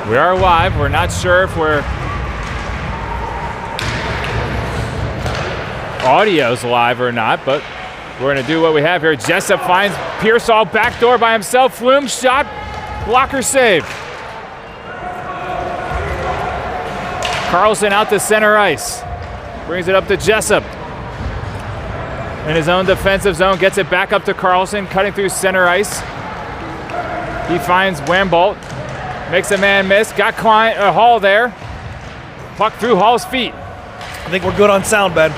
We are live. We're not sure if we're audio's live or not, but we're going to do what we have here. Jessup finds Pearsall backdoor by himself. Flume shot, blocker save. Carlson out to center ice. Brings it up to Jessup. In his own defensive zone, gets it back up to Carlson, cutting through center ice. He finds Wambolt, makes a man miss, got Hall there. Puck through Hall's feet. I think we're good on sound, Ben.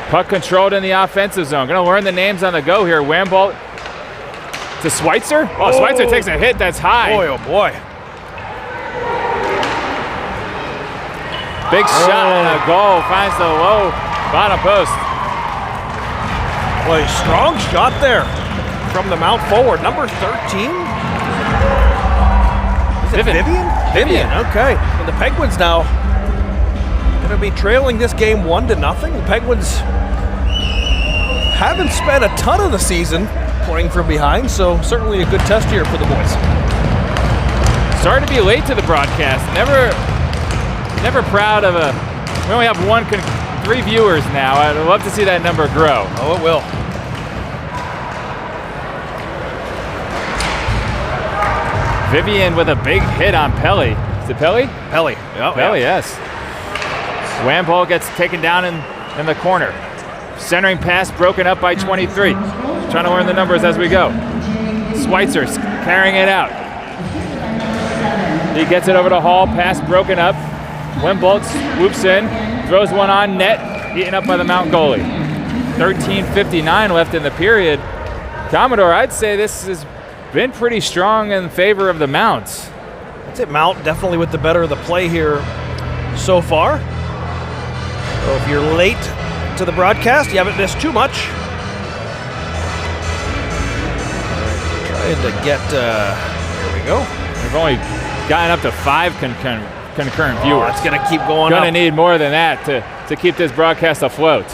Puck controlled in the offensive zone. Gonna learn the names on the go here. Wambolt to Schweitzer. Oh, Schweitzer takes a hit that's high. Boy, oh boy. Big shot and a goal. Finds the low bottom post. Boy, strong shot there from the Mount forward. Number 13? Is it Vivian? Vivian, okay. And the Penguins now going to be trailing this game 1-0. The Penguins haven't spent a ton of the season playing from behind, so certainly a good test here for the boys. Sorry to be late to the broadcast. Never proud of a. We only have 3 viewers now. I'd love to see that number grow. Oh, it will. Vivian with a big hit on Pelly. Is it Pelly? Pelly. Yep, Pelly, yes. Wambolt gets taken down in the corner. Centering pass broken up by 23. Trying to learn the numbers as we go. Schweitzer's carrying it out. He gets it over to Hall. Pass broken up. Wambolt swoops in, throws one on net, eaten up by the Mount goalie. 13:59 left in the period. Commodore, I'd say this has been pretty strong in favor of the Mounts. That's it, Mount definitely with the better of the play here so far. So if you're late to the broadcast, you haven't missed too much. Trying to get, here we go. We've only gotten up to 5 concurrent viewers. It's going to keep going up. Going to need more than that to keep this broadcast afloat.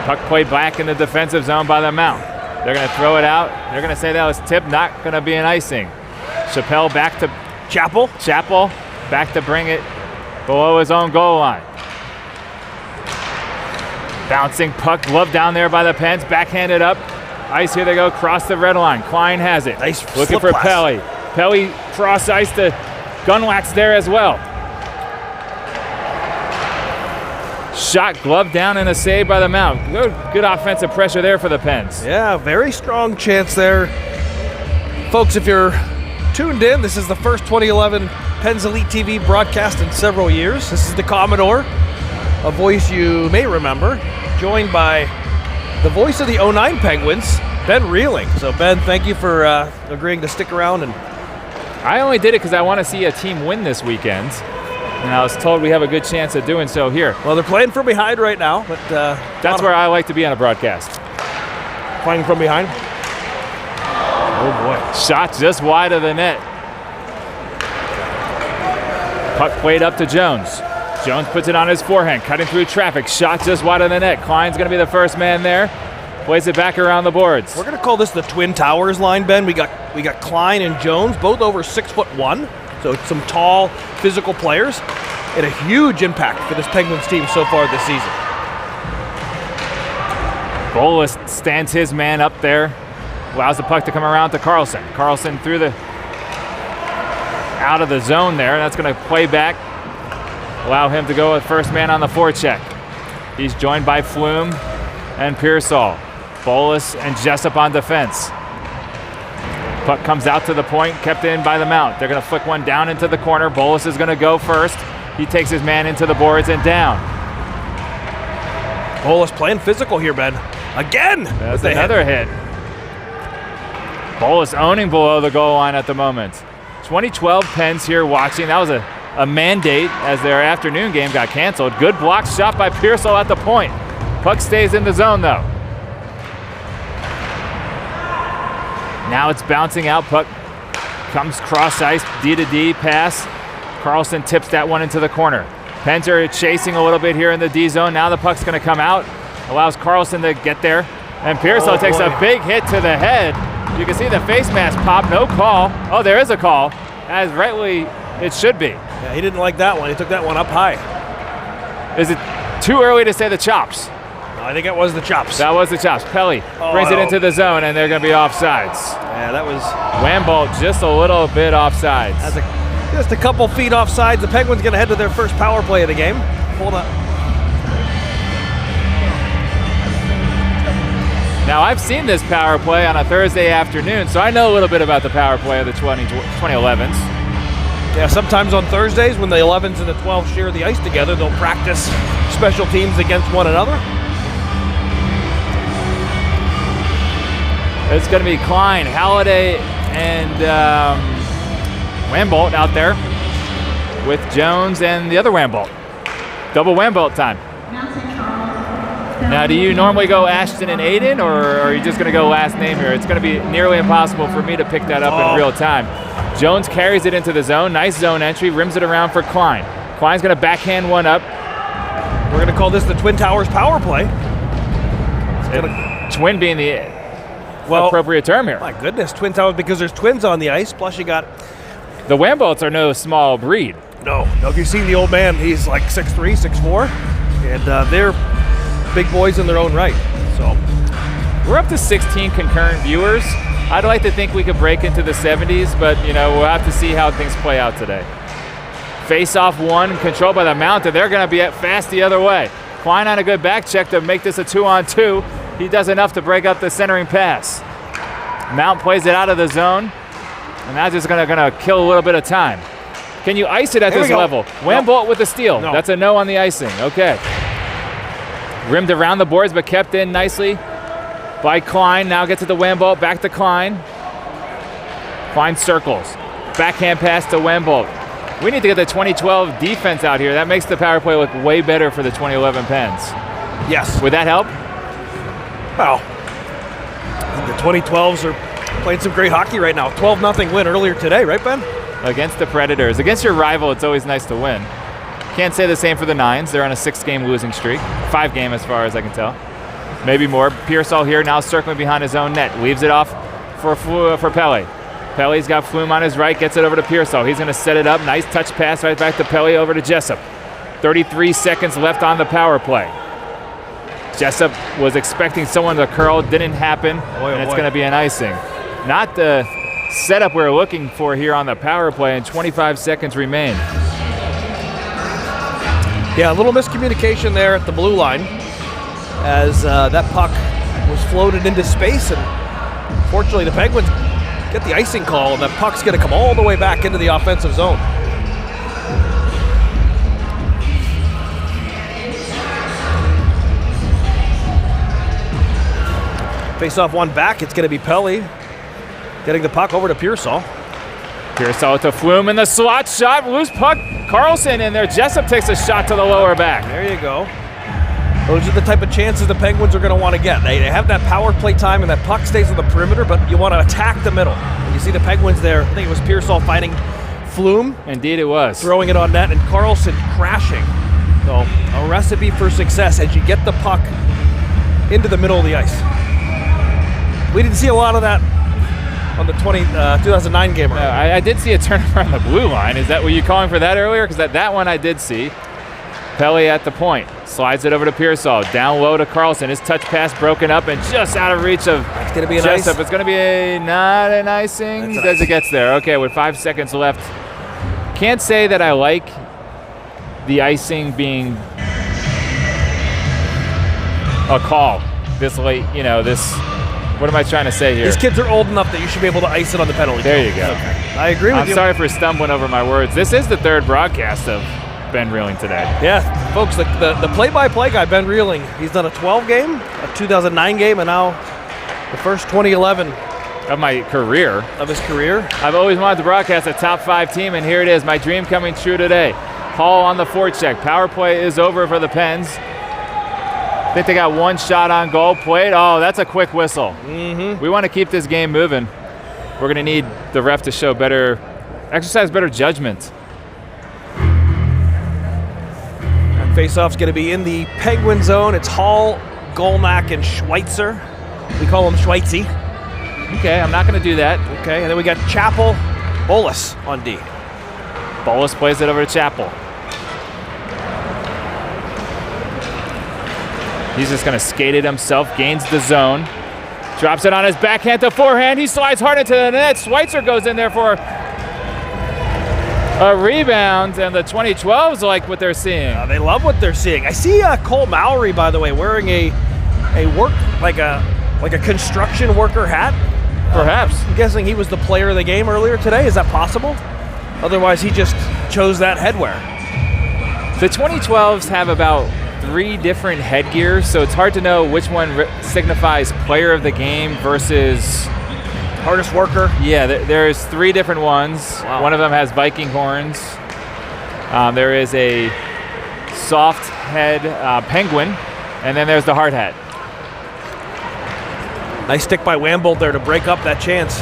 Puck played back in the defensive zone by the Mount. They're going to throw it out. They're going to say that was tipped, not going to be an icing. Chappelle back to Chappell back to bring it below his own goal line. Bouncing puck, glove down there by the Pens, backhanded up. Ice, here they go, cross the red line. Klein has it. Nice looking for pass. Pelly. Pelly cross ice to Gunwax there as well. Shot, glove down, and a save by the Mount. Good offensive pressure there for the Pens. Yeah, very strong chance there. Folks, if you're tuned in, this is the first 2011 Pens Elite TV broadcast in several years. This is the Commodore, a voice you may remember, joined by the voice of the 09 Penguins, Ben Reeling. So, Ben, thank you for agreeing to stick around. And I only did it because I want to see a team win this weekend. And I was told we have a good chance of doing so here. Well, they're playing from behind right now, but that's where I like to be on a broadcast. Playing from behind. Oh boy! Shot just wide of the net. Puck played up to Jones. Jones puts it on his forehand, cutting through traffic. Shot just wide of the net. Klein's going to be the first man there. Plays it back around the boards. We're going to call this the Twin Towers line, Ben. We got Klein and Jones, both over 6'1". So some tall, physical players, and a huge impact for this Penguins team so far this season. Bolus stands his man up there, allows the puck to come around to Carlson. Carlson through out of the zone there. That's going to play back, allow him to go with first man on the forecheck. He's joined by Flume and Pearsall. Bolus and Jessup on defense. Puck comes out to the point, kept in by the Mount. They're going to flick one down into the corner. Bolus is going to go first. He takes his man into the boards and down. Bolus playing physical here, Ben. Again! That's another hit. Bolus owning below the goal line at the moment. 2012 Pens here watching. That was a mandate as their afternoon game got canceled. Good block shot by Pearsall at the point. Puck stays in the zone though. Now it's bouncing out. Puck comes cross ice, D to D pass. Carlson tips that one into the corner. Pens are chasing a little bit here in the D zone. Now the puck's going to come out. Allows Carlson to get there. And Pearsall takes a big hit to the head. You can see the face mask pop, no call. Oh, there is a call, as rightly it should be. Yeah, he didn't like that one. He took that one up high. Is it too early to say the chops? No, I think it was the chops. That was the chops. Pelly brings it into the zone, and they're going to be offsides. Yeah, that was... Wambolt just a little bit offsides. Just a couple feet offsides. The Penguins going to head to their first power play of the game. Hold up. Now, I've seen this power play on a Thursday afternoon, so I know a little bit about the power play of the 2011s. Yeah, sometimes on Thursdays when the 11s and the 12s share the ice together, they'll practice special teams against one another. It's going to be Klein, Halliday, and Wambolt out there with Jones and the other Wambolt. Double Wambolt time. Now, do you normally go Ashton and Aiden, or are you just going to go last name here? It's going to be nearly impossible for me to pick that up in real time. Jones carries it into the zone. Nice zone entry. Rims it around for Klein. Klein's going to backhand one up. We're going to call this the Twin Towers power play. Twin being the appropriate term here. My goodness, Twin Towers, because there's twins on the ice. Plus you got... The Wambolts are no small breed. No, if you've seen the old man, he's like 6'3", 6'4", and they're big boys in their own right. So we're up to 16 concurrent viewers. I'd like to think we could break into the 70s, but we'll have to see how things play out today. Face-off one, controlled by the Mountain. They're going to be at fast the other way. Klein on a good back check to make this a 2-on-2. He does enough to break up the centering pass. Mount plays it out of the zone, and that's just going to kill a little bit of time. Can you ice it at this level? Wambolt with the steal. No. That's a no on the icing. Okay. Rimmed around the boards, but kept in nicely by Klein. Now gets to the Wambolt, back to Klein. Klein circles. Backhand pass to Wambolt. We need to get the 2012 defense out here. That makes the power play look way better for the 2011 Pens. Yes. Would that help? Well, the 2012s are playing some great hockey right now. 12-0 win earlier today, right, Ben? Against the Predators. Against your rival, it's always nice to win. Can't say the same for the Nines. They're on a 6-game losing streak. 5-game as far as I can tell. Maybe more. Pearsall here now circling behind his own net. Leaves it off for Pelle. Pelle's got Flume on his right, gets it over to Pearsall. He's going to set it up. Nice touch pass right back to Pelle over to Jessup. 33 seconds left on the power play. Jessup was expecting someone to curl. Didn't happen, and it's going to be an icing. Not the setup we were looking for here on the power play, and 25 seconds remain. Yeah, a little miscommunication there at the blue line as that puck was floated into space, and fortunately the Penguins get the icing call, and that puck's going to come all the way back into the offensive zone. Face off one back, it's going to be Pelle getting the puck over to Pearsall. Pearsall to Flume in the slot shot, loose puck, Carlson in there. Jessup takes a shot to the lower back. There you go. Those are the type of chances the Penguins are going to want to get. They have that power play time and that puck stays on the perimeter, but you want to attack the middle. And you see the Penguins there. I think it was Pearsall fighting Flume. Indeed it was. Throwing it on net, and Carlson crashing. So a recipe for success as you get the puck into the middle of the ice. We didn't see a lot of that on the 2009 game. I did see a turnover on the blue line. Were you calling for that earlier? Because that one I did see. Pelle at the point. Slides it over to Pearsall. Down low to Carlson. His touch pass broken up and just out of reach of Jessup. It's going to be not an icing as it gets there. Okay, with 5 seconds left. Can't say that I like the icing being a call this late. What am I trying to say here? These kids are old enough that you should be able to ice it on the penalty. There you go. Okay. I agree with you. I'm sorry for stumbling over my words. This is the third broadcast of Ben Reeling today. Yeah, folks, the play-by-play guy, Ben Reeling, he's done a 12 game, a 2009 game, and now the first 2011 of my career. Of his career. I've always wanted to broadcast a top 5 team, and here it is, my dream coming true today. Hall on the forecheck. Power play is over for the Pens. I think they got one shot on goal. Played. Oh, that's a quick whistle. Mm-hmm. We want to keep this game moving. We're going to need the ref to show exercise better judgment. Face-off's going to be in the Penguin zone. It's Hall, Golnack, and Schweitzer. We call him Schweitzy. Okay, I'm not going to do that. Okay, and then we got Chappell, Bolus on D. Bolus plays it over to Chappell. He's just going to skate it himself, gains the zone. Drops it on his backhand to forehand. He slides hard into the net. Schweitzer goes in there for a rebound, and the 2012s like what they're seeing. They love what they're seeing. I see Cole Mowry, by the way, wearing a work like a construction worker hat. Perhaps. I'm guessing he was the player of the game earlier today. Is that possible? Otherwise, he just chose that headwear. The 2012s have about 3 different headgears, so it's hard to know which one signifies player of the game versus hardest worker. Yeah, there's 3 different ones. Wow. One of them has Viking horns. There is a soft head penguin, and then there's the hard hat. Nice stick by Wambold there to break up that chance.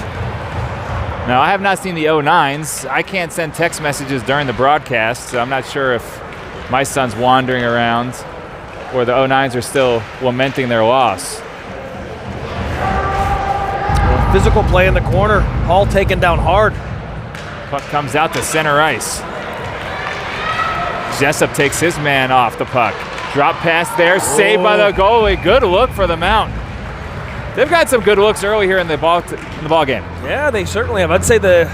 Now, I have not seen the 09s. I can't send text messages during the broadcast, so I'm not sure if my son's wandering around or the 09s are still lamenting their loss. Physical play in the corner. Hall taken down hard. Puck comes out to center ice. Jessup takes his man off the puck. Drop pass there, saved by the goalie. Good look for the Mount. They've got some good looks early here in the ball game. Yeah, they certainly have. I'd say the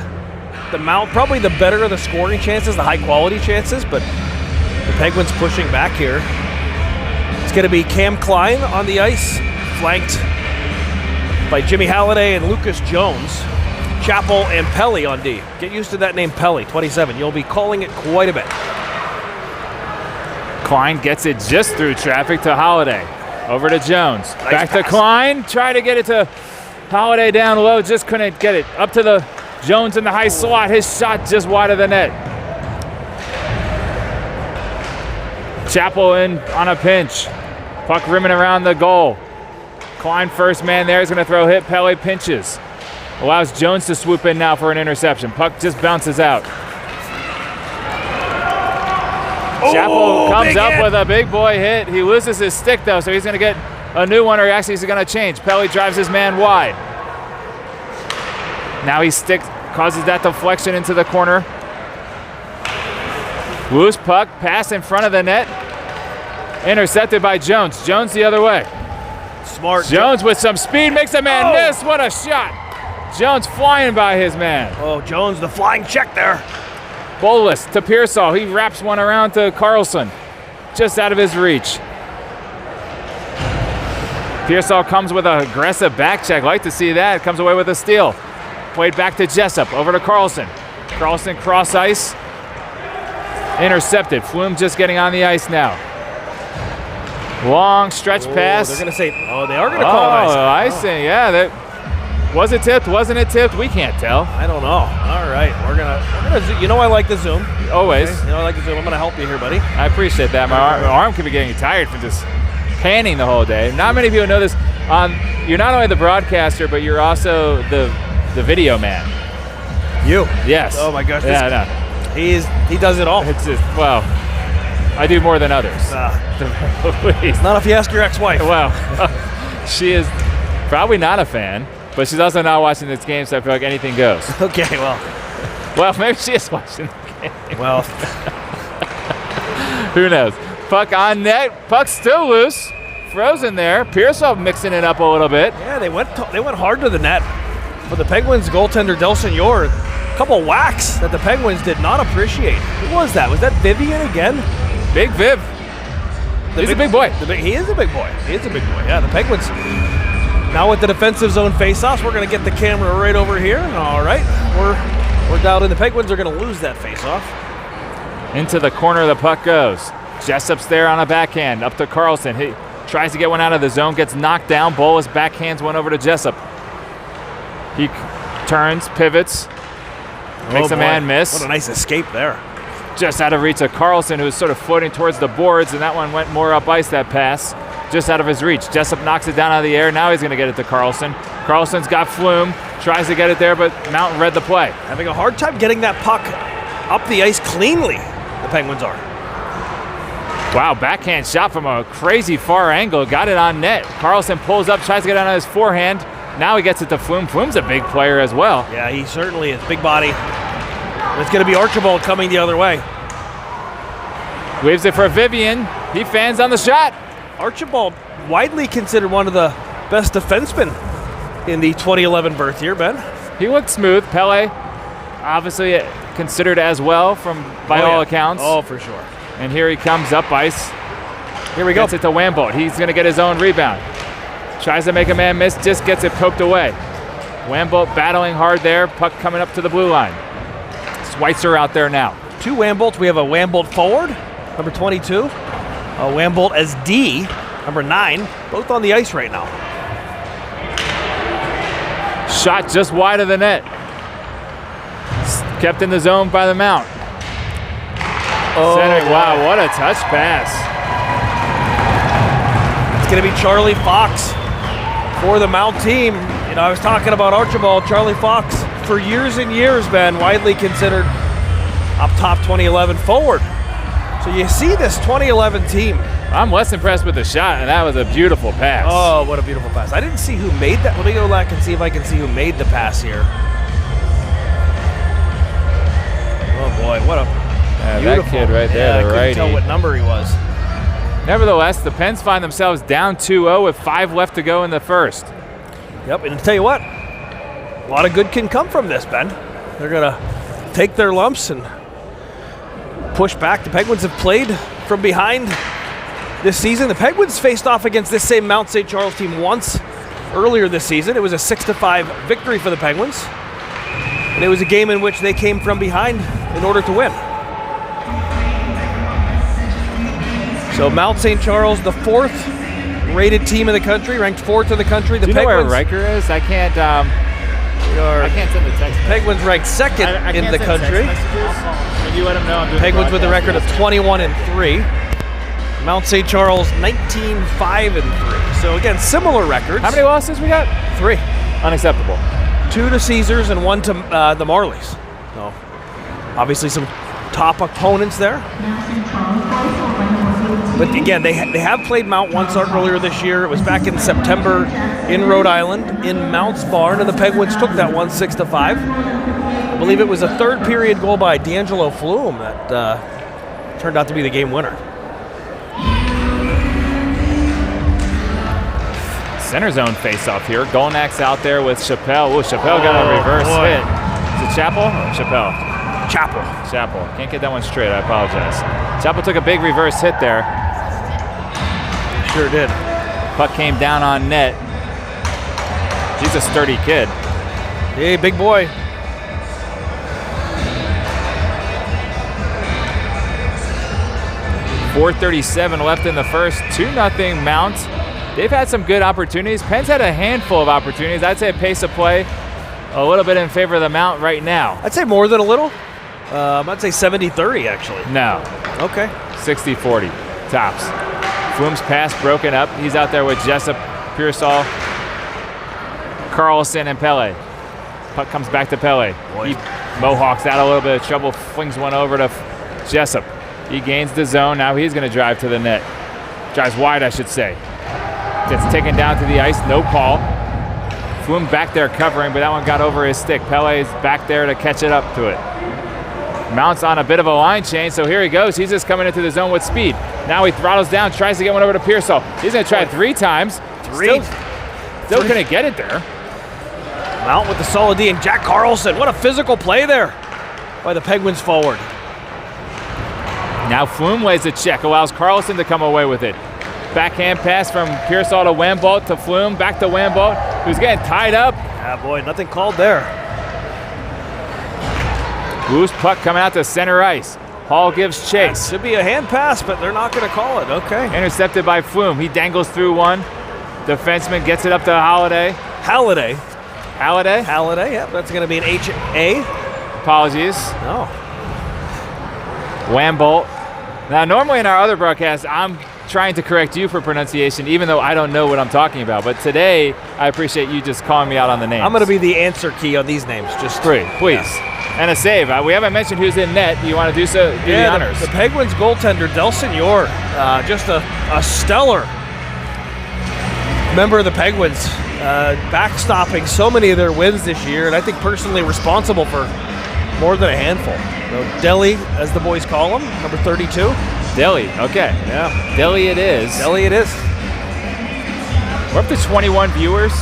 Mount probably the better of the scoring chances, the high quality chances, but the Penguins pushing back here. It's going to be Cam Klein on the ice, flanked by Jimmy Halliday and Lucas Jones. Chappell and Pelly on D. Get used to that name, Pelly, 27. You'll be calling it quite a bit. Klein gets it just through traffic to Halliday. Over to Jones. Nice Back pass. to Klein. Try to get it to Halliday down low. Just couldn't get it. Up to the Jones in the high slot. His shot just wide of the net. Chappell in on a pinch. Puck rimming around the goal. Klein first man there. He's going to throw hit. Pelly pinches. Allows Jones to swoop in now for an interception. Puck just bounces out. Chappell comes up with a big boy hit. He loses his stick though, so he's going to get a new one, or actually he's going to change. Pelly drives his man wide. Now he causes that deflection into the corner. Loose puck, pass in front of the net. Intercepted by Jones. Jones the other way. Smart. Jones with some speed makes a man miss. What a shot. Jones flying by his man. Oh, Jones, the flying check there. Bolus to Pearsall. He wraps one around to Carlson. Just out of his reach. Pearsall comes with an aggressive back check. Like to see that. Comes away with a steal. Played back to Jessup. Over to Carlson. Carlson cross ice. Intercepted. Flume just getting on the ice now. Long stretch pass. They're going to say, they are going to call icing. Yeah. Was it tipped? Wasn't it tipped? We can't tell. I don't know. All right, we're gonna you know I like the Zoom. Always. Okay? You know I like the Zoom. I'm gonna help you here, buddy. I appreciate that. My arm could be getting tired from just panning the whole day. Not many people know this. You're not only the broadcaster, but you're also the video man. You? Yes. Oh my gosh. Yeah, I know. He does it all. It's just, well, I do more than others. Please. Not if you ask your ex-wife. Well, she is probably not a fan. But she's also not watching this game, so I feel like anything goes. Okay, well, maybe she is watching the game. Well, who knows? Puck on net. Puck still loose. Frozen there. Pearsall mixing it up a little bit. yeah, they went hard to the net. For the Penguins goaltender Del Senor, a couple whacks that the Penguins did not appreciate. Who was that? Was that Vivian again? Big Viv. He's a big boy. He is a big boy. He is a big boy. Yeah, the Penguins. Now with the defensive zone face-offs, we're going to get the camera right over here. All right, we're down in. The Penguins are going to lose that face-off. Into the corner the puck goes. Jessup's there on a backhand. Up to Carlson. He tries to get one out of the zone. Gets knocked down. Bolus backhands one over to Jessup. He turns, pivots. Makes a man miss. What a nice escape there. Just out of reach of Carlson, who was sort of floating towards the boards, and that one went more up ice, that pass. Just out of his reach. Jessup knocks it down out of the air. Now he's going to get it to Carlson. Carlson's got Flume. Tries to get it there, but Mountain read the play. Having a hard time getting that puck up the ice cleanly, the Penguins are. Wow, backhand shot from a crazy far angle. Got it on net. Carlson pulls up, tries to get it on his forehand. Now he gets it to Flume. Flume's a big player as well. Yeah, he certainly is. Big body. And it's going to be Archibald coming the other way. Waves it for Vivian. He fans on the shot. Archibald, widely considered one of the best defensemen in the 2011 birth year, Ben. He looked smooth. Pele, obviously considered as well by all accounts. Oh, for sure. And here he comes up ice. Here we go. Gets it to Wambolt. He's going to get his own rebound. Tries to make a man miss, just gets it poked away. Wambolt battling hard there. Puck coming up to the blue line. Schweitzer out there now. 2 Wambolts. We have a Wambolt forward, number 22. A Wambolt as D, number 9. Both on the ice right now. Shot just wide of the net. Kept in the zone by the Mount. Oh, Centering. Wow, what a touch pass. It's going to be Charlie Fox for the Mount team. You know, I was talking about Archibald. Charlie Fox, for years and years, been widely considered up top 2011 forward. So you see this 2011 team. I'm less impressed with the shot, and that was a beautiful pass. Oh, what a beautiful pass. I didn't see who made that. Let me go back and see if I can see who made the pass here. Oh, boy, what a beautiful. That kid right there, I the couldn't righty. tell what number he was. Nevertheless, the Pens find themselves down 2-0 with 5 left to go in the first. Yep, and to tell you what, a lot of good can come from this, Ben. They're going to take their lumps and push back. The Penguins have played from behind this season. The Penguins faced off against this same Mount St. Charles team once earlier this season. It was a 6-5 victory for the Penguins. And it was a game in which they came from behind in order to win. So Mount St. Charles, the 4th rated team in the country, ranked 4th in the country. The Do you Penguins, know where Riker is? I can't send the text. Penguins ranked 2nd in the country. Can you let him know I'm doing Penguins with a record of 21-3. Mount St. Charles 19-5-3. So again, similar records. How many losses we got? 3. Unacceptable. 2 to Caesars and 1 to the Marlies. So obviously some top opponents there. But again, they have played Mount once earlier this year. It was back in September in Rhode Island in Mount's barn, and the Penguins took that one 6-5. I believe it was a 3rd period goal by D'Angelo Flume that turned out to be the game winner. Center zone face-off here. Golnak's out there with Chappelle. Ooh, Chappelle got a reverse hit. Is it Chappell or Chappelle? Chappell. Can't get that one straight. I apologize. Chappell took a big reverse hit there. Sure did. Puck came down on net. He's a sturdy kid. Hey, big boy. .437 left in the first. 2-0 Mount. They've had some good opportunities. Penn's had a handful of opportunities. I'd say pace of play a little bit in favor of the Mount right now. I'd say more than a little. I'd say 70-30 actually. No. Okay. 60-40 tops. Flume's pass broken up. He's out there with Jessup, Pearsall, Carlson, and Pele. Puck comes back to Pele. He mohawks out a little bit of trouble, flings one over to Jessup. He gains the zone. Now he's going to drive to the net. Drives wide, I should say. Gets taken down to the ice. No call. Flume back there covering, but that one got over his stick. Pele's back there to catch it up to it. Mount's on a bit of a line change, so here he goes. He's just coming into the zone with speed. Now he throttles down, tries to get one over to Pearsall. He's going to try it 3 times. Still couldn't get it there. Mount with the solid D, and Jack Carlson. What a physical play there by the Penguins forward. Now Flume lays a check, allows Carlson to come away with it. Backhand pass from Pearsall to Wambolt to Flume, back to Wambolt, who's getting tied up. Ah, boy, nothing called there. Loose puck coming out to center ice. Hall gives chase. Should be a hand pass, but they're not going to call it. Okay. Intercepted by Flume. He dangles through one. Defenseman gets it up to Halliday. Halliday, Halliday? yep, that's going to be an H-A. Apologies. No. Wambolt. Now, normally in our other broadcasts, I'm trying to correct you for pronunciation, even though I don't know what I'm talking about. But today, I appreciate you just calling me out on the names. I'm going to be the answer key on these names. Just please. Yeah. And a save. We haven't mentioned who's in net. Do you want to do so? Do the honors. The Penguins goaltender, Del Senor, just a stellar member of the Penguins. backstopping so many of their wins this year, and I think personally responsible for more than a handful. So Deli, as the boys call him, number 32. Deli, okay. Yeah. Deli it is. Deli it is. We're up to 21 viewers.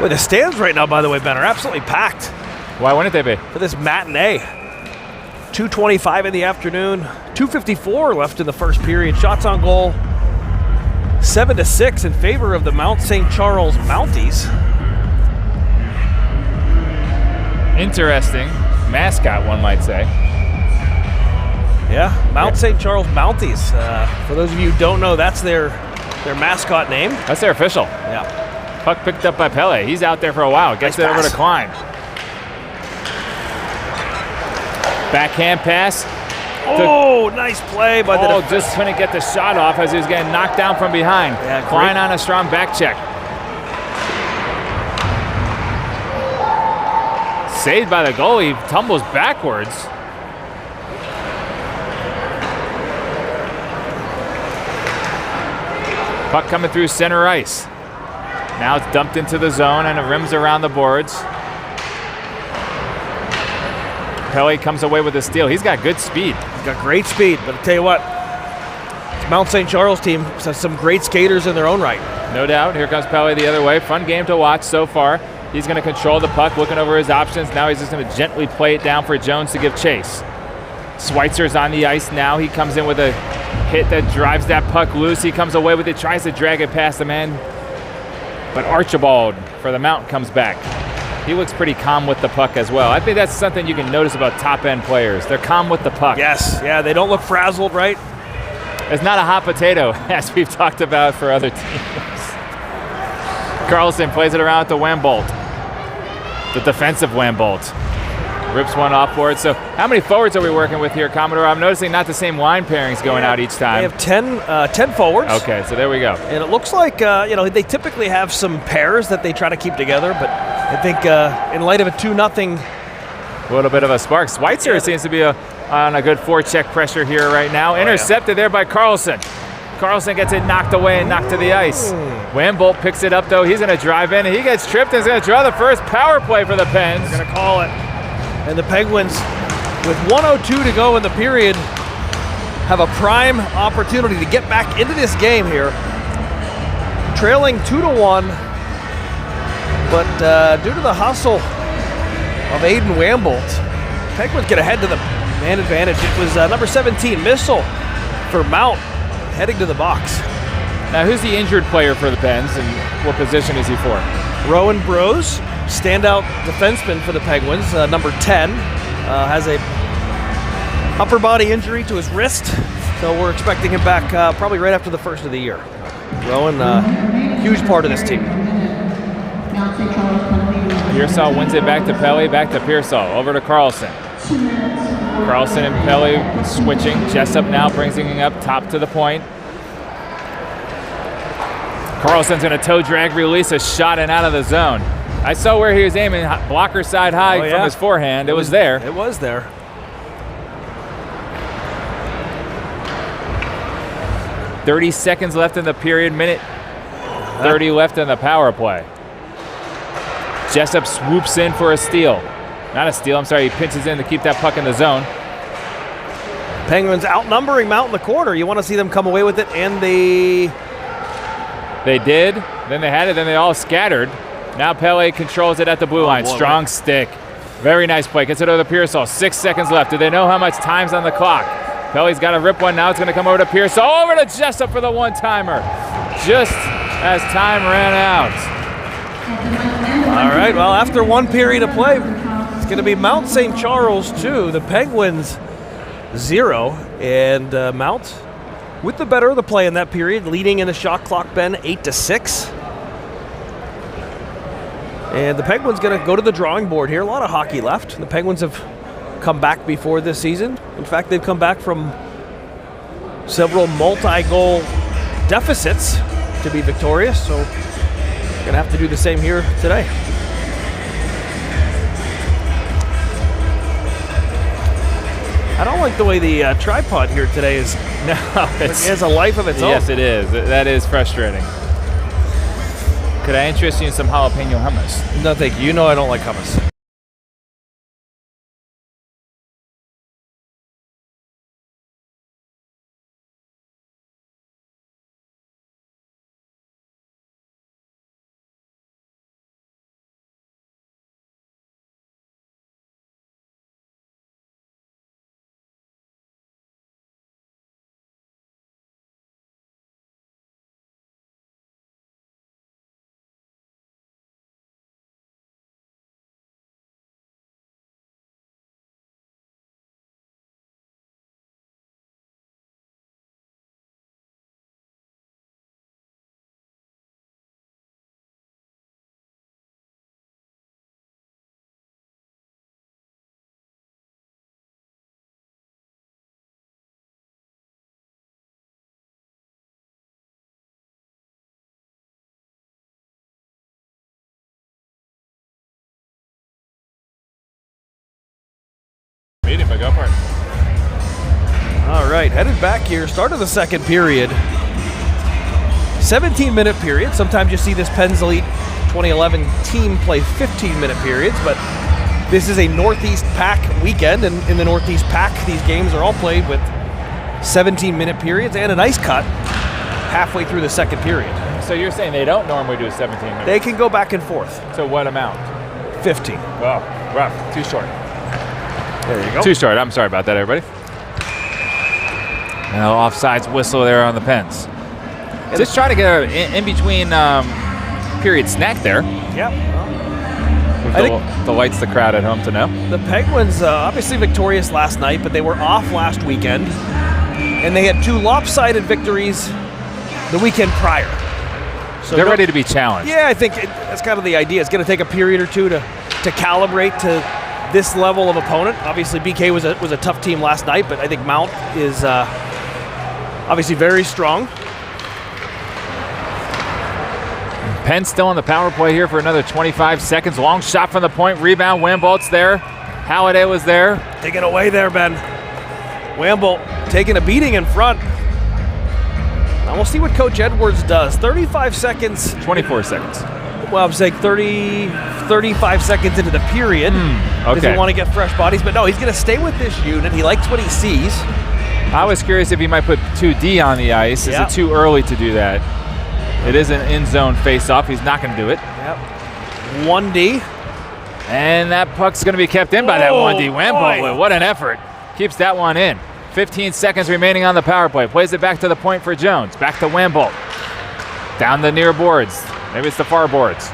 Well, the stands right now, by the way, Ben, are absolutely packed Why wouldn't they be? for this matinee. 2:25 in the afternoon, 2:54 left in the first period. Shots on goal, 7-6 in favor of the Mount St. Charles Mounties. Interesting. Mascot, one might say. Yeah, Mount St. Charles Mounties. For those of you who don't know, that's their mascot name. That's their official. Yeah. Puck picked up by Pele. He's out there for a while. Gets Nice it over pass. to Klein. Backhand pass. Oh, nice play by the Oh, defense. just couldn't get the shot off as he was getting knocked down from behind. Yeah, Klein great. on a strong back check. Saved by the goalie. Tumbles backwards. Puck coming through center ice. Now it's dumped into the zone and it rims around the boards. Pele comes away with a steal. He's got good speed. He's got great speed, but I'll tell you what, the Mount St. Charles team has some great skaters in their own right. No doubt. Here comes Pele the other way. Fun game to watch so far. He's going to control the puck, looking over his options. Now he's just going to gently play it down for Jones to give chase. Schweitzer's on the ice now. He comes in with a hit that drives that puck loose. He comes away with it, tries to drag it past the man. But Archibald for the Mount comes back. He looks pretty calm with the puck as well. I think that's something you can notice about top-end players. They're calm with the puck. Yes, yeah, they don't look frazzled, right? It's not a hot potato, as we've talked about for other teams. Carlson plays it around to Wambolt. The defensive Wambolt. Rips one off board. So how many forwards are we working with here, Commodore? I'm noticing not the same line pairings going out each time. They have 10 forwards. Okay, so there we go. And it looks like, they typically have some pairs that they try to keep together, but I think in light of a 2-0, A little bit of a spark. Schweitzer seems to be on a good forecheck pressure here right now. Intercepted there by Carlson. Carlson gets it knocked away and knocked to the ice. Wambolt picks it up, though. He's going to drive in, and he gets tripped and is going to draw the first power play for the Pens. going to call it. And the Penguins, with 1:02 to go in the period, have a prime opportunity to get back into this game here. Trailing 2-1, but due to the hustle of Aiden Wambolt, Penguins get ahead to the man advantage. It was number 17, Missile, for Mount, heading to the box. Now, who's the injured player for the Pens, and what position is he for? Rowan Brose, standout defenseman for the Penguins, number 10, has a upper body injury to his wrist, so we're expecting him back probably right after the first of the year. Rowan, huge part of this team. Pearsall wins it back to Pele, back to Pearsall, over to Carlson. Carlson and Pele switching. Jessup now brings it up top to the point. Carlson's going to toe drag, release a shot and out of the zone. I saw where he was aiming, blocker side high from his forehand. It was there. It was there. .30 seconds left in the period, minute 30 left in the power play. Jessup swoops in for a steal. Not a steal, I'm sorry, he pinches in to keep that puck in the zone. Penguins outnumbering Mount in the corner. You want to see them come away with it, and They did, then they had it, then they all scattered. Now Pele controls it at the blue line. Strong stick. Very nice play. Gets it over to Pearsall. 6 seconds left. Do they know how much time's on the clock? Pele's got to rip one now. It's going to come over to Pearsall. Over to Jessup for the one-timer. Just as time ran out. All right, well, after one period of play, it's going to be Mount St. Charles 2, the Penguins 0, and Mount with the better of the play in that period, leading in the shot clock, Ben, 8-6. And the Penguins going to go to the drawing board here. A lot of hockey left. The Penguins have come back before this season. In fact, they've come back from several multi-goal deficits to be victorious. So we're going to have to do the same here today. I don't like the way the tripod here today is. No, It has a life of its own. yes, it is. That is frustrating. Could I interest you in some jalapeno hummus? No, thank you. You know I don't like hummus. Medium, but go for it. All right, headed back here. Start of the second period. 17-minute period. Sometimes you see this Pens Elite 2011 team play 15-minute periods, but this is a Northeast Pack weekend, and in the Northeast Pack, these games are all played with 17-minute periods and an ice cut halfway through the second period. So you're saying they don't normally do 17 minutes? They can go back and forth. So what amount? 15. Oh, rough. Too short. There you go. Too short. I'm sorry about that, everybody. Now offsides whistle there on the Pens. Just try to get an in-between period snack there. Yep. The lights the crowd at home to know. The Penguins obviously victorious last night, but they were off last weekend, and they had 2 lopsided victories the weekend prior. So They're ready to be challenged. Yeah, I think that's kind of the idea. It's going to take a period or two to calibrate to this level of opponent. Obviously, BK was a tough team last night, but I think Mount is obviously very strong. Penn still on the power play here for another 25 seconds. Long shot from the point. Rebound. Wambolt's there. Halliday was there. Take it away there, Ben. Wambolt taking a beating in front. Now we'll see what Coach Edwards does. 35 seconds. 24 seconds. Well, I'm saying 35 seconds into the period. Okay. Does he want to get fresh bodies? But no, he's going to stay with this unit. He likes what he sees. I was curious if he might put 2D on the ice. Yeah. Is it too early to do that? It is an in-zone face-off. He's not going to do it. Yep. 1D. And that puck's going to be kept in by that 1D. Wambolt, boy. what an effort. Keeps that one in. 15 seconds remaining on the power play. Plays it back to the point for Jones. Back to Wambolt. Down the near boards. Maybe it's the far boards.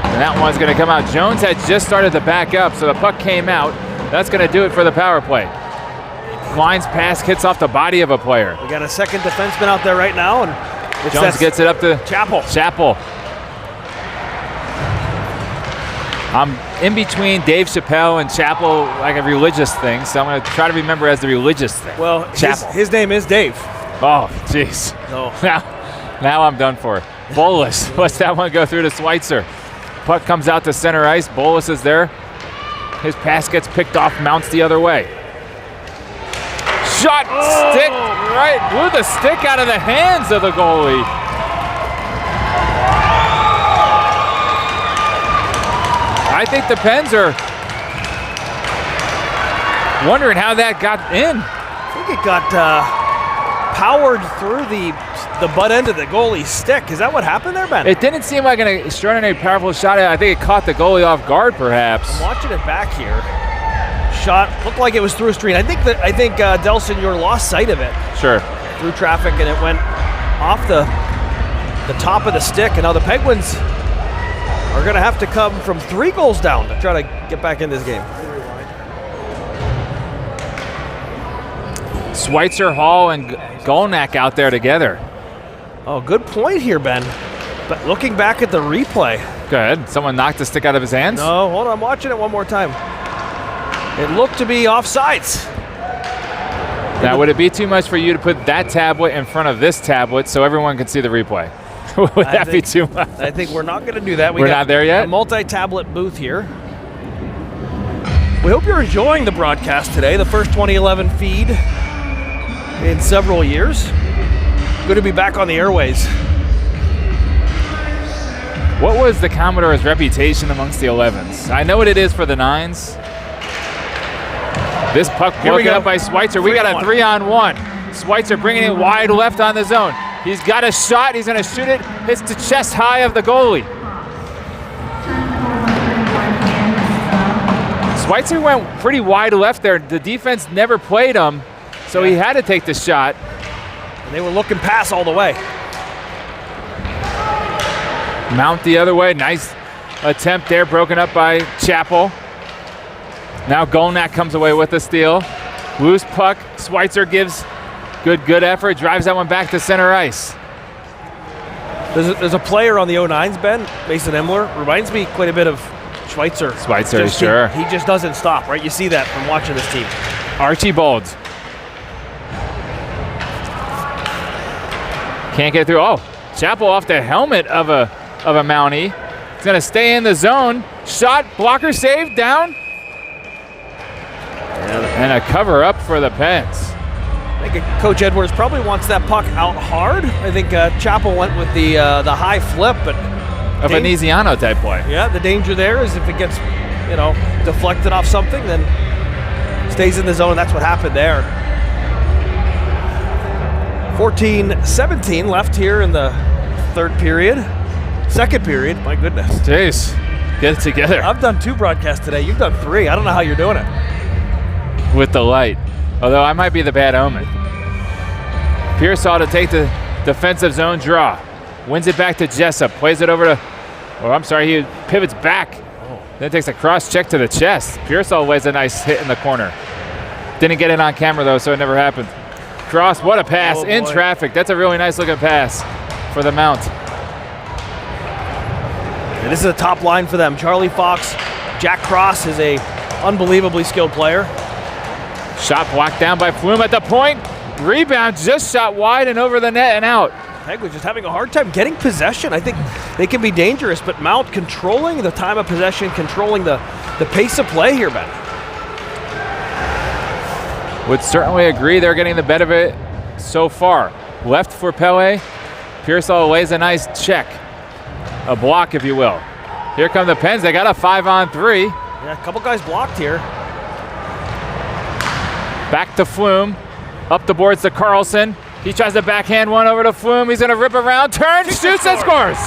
And that one's going to come out. Jones had just started to back up, so the puck came out. That's going to do it for the power play. Klein's pass hits off the body of a player. We got a second defenseman out there right now, and Jones gets it up to Chappell. I'm in between Dave Chappelle and Chappell, like a religious thing, so I'm going to try to remember as the religious thing. Well, his name is Dave. Oh, jeez. No. Now I'm done for. Bolus lets that one go through to Schweitzer. Puck comes out to center ice. Bolus is there. His pass gets picked off, Mounts the other way. Shot, stick, right, blew the stick out of the hands of the goalie. I think the Pens are wondering how that got in. I think it got powered through the butt end of the goalie's stick. Is that what happened there, Ben? It didn't seem like an extraordinary powerful shot. I think it caught the goalie off guard, perhaps. I'm watching it back here. Shot looked like it was through a screen. I think Delson, you lost sight of it. Sure. Through traffic, and it went off the top of the stick. And now the Penguins are going to have to come from 3 goals down to try to get back in this game. Schweitzer, Hall, and Golnak out there together. Oh, good point here, Ben. But looking back at the replay. Go ahead. Someone knocked the stick out of his hands? No, hold on. I'm watching it one more time. It looked to be offsides. Now, would it be too much for you to put that tablet in front of this tablet so everyone can see the replay? Would that be too much? I think we're not going to do that. We're not there yet? A multi-tablet booth here. We hope you're enjoying the broadcast today, the first 2011 feed in several years. Good to be back on the airways. What was the Commodores' reputation amongst the 11s? I know what it is for the 9s. This puck broken up by Schweitzer. We got a 3-on-1. Schweitzer bringing it wide left on the zone. He's got a shot. He's going to shoot it. Hits the chest high of the goalie. Schweitzer went pretty wide left there. The defense never played him, so he had to take the shot. And they were looking pass all the way. Mount the other way. Nice attempt there, broken up by Chappell. Now Golnak comes away with the steal. Loose puck. Schweitzer gives good effort. Drives that one back to center ice. There's a player on the 09s, Ben, Mason Emler. Reminds me quite a bit of Schweitzer. Schweitzer, sure. He just doesn't stop, right? You see that from watching this team. Archibald. Can't get through. Oh, Chappell off the helmet of a Mountie. He's going to stay in the zone. Shot, blocker save, down. And a cover up for the Pens. I think Coach Edwards probably wants that puck out hard. I think Chappell went with the high flip, but A Veneziano type play. Yeah, the danger there is if it gets, deflected off something, then stays in the zone. That's what happened there. 14-17 left here in the third period. Second period, my goodness. Jeez, get it together. I've done 2 broadcasts today. You've done 3. I don't know how you're doing it. With the light. Although I might be the bad omen. Pearsall to take the defensive zone draw. Wins it back to Jessup. Plays it over to, he pivots back. Then takes a cross check to the chest. Pearsall lays a nice hit in the corner. Didn't get it on camera though, so it never happened. Cross, what a pass in traffic. That's a really nice looking pass for the Mount. And this is a top line for them. Charlie Fox, Jack Cross is a unbelievably skilled player. Shot blocked down by Flume at the point. Rebound just shot wide and over the net and out. Penguins just having a hard time getting possession. I think they can be dangerous, but Mount controlling the time of possession, controlling the pace of play here, Ben. Would certainly agree they're getting the better of it so far. Left for Pele. Pearsall lays a nice check. A block, if you will. Here come the Pens. They got a 5-on-3. Yeah, a couple guys blocked here. Back to Flume. Up the boards to Carlson. He tries to backhand one over to Flume. He's going to rip around, turns, shoots, and scores.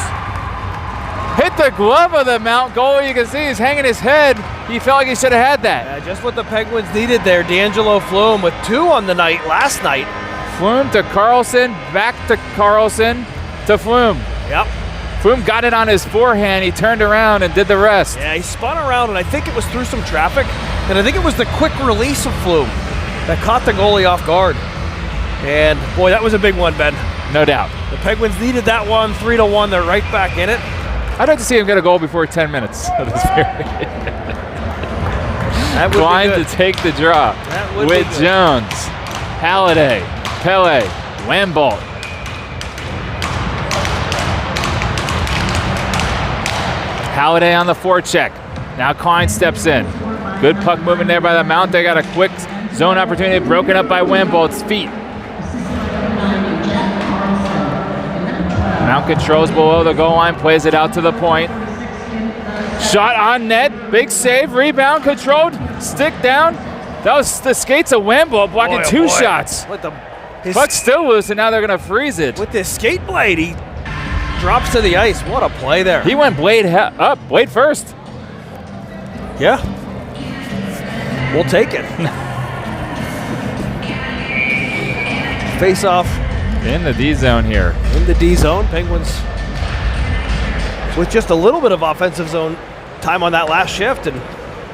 Hit the glove of the Mount goalie. You can see he's hanging his head. He felt like he should have had that. Yeah, just what the Penguins needed there. D'Angelo Flume with 2 on the night last night. Flume to Carlson, back to Carlson to Flume. Yep. Flume got it on his forehand. He turned around and did the rest. Yeah, he spun around, and I think it was through some traffic. And I think it was the quick release of Flume that caught the goalie off guard. And boy, that was a big one, Ben. No doubt. The Penguins needed that one, 3-1. They're right back in it. I'd like to see him get a goal before 10 minutes of this period. That would Klein be good. to take the draw with Jones, Halliday, Pele, Wambolt. Halliday on the forecheck. Now Klein steps in. Good puck movement there by the Mount. They got a quick zone opportunity broken up by Wambolt's feet. Mount controls below the goal line, plays it out to the point. Shot on net, big save, rebound controlled, stick down. That was the skates of Wambolt blocking 2 shots. Puck's still loose, and now they're going to freeze it. With this skate blade, he drops to the ice. What a play there. He went blade up, blade first. Yeah. We'll take it. Face off. In the D zone here. In the D zone. Penguins with just a little bit of offensive zone time on that last shift, and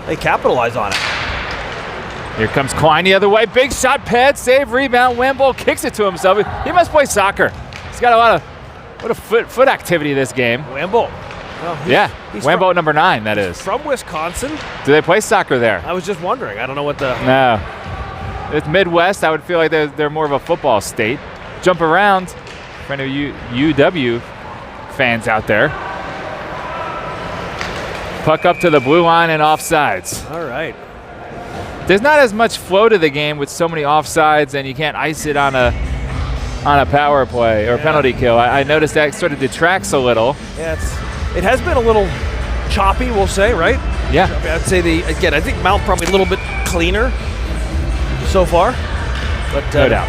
they capitalize on it. Here comes Klein the other way. Big shot, pad, save, rebound. Wambolt kicks it to himself. He must play soccer. He's got a lot of foot activity this game. Wambolt. Well, he's Wambolt number 9, that is. From Wisconsin. Do they play soccer there? I was just wondering. I don't know what the... No. It's Midwest. I would feel like they're more of a football state. Jump around. For any UW fans out there. Puck up to the blue line and offsides. All right. there's not as much flow to the game with so many offsides, and you can't ice it on a power play or penalty kill. I noticed that sort of detracts a little. Yeah, it has been a little choppy, we'll say, right? Yeah. I'd say I think Mount probably a little bit cleaner so far. But no doubt.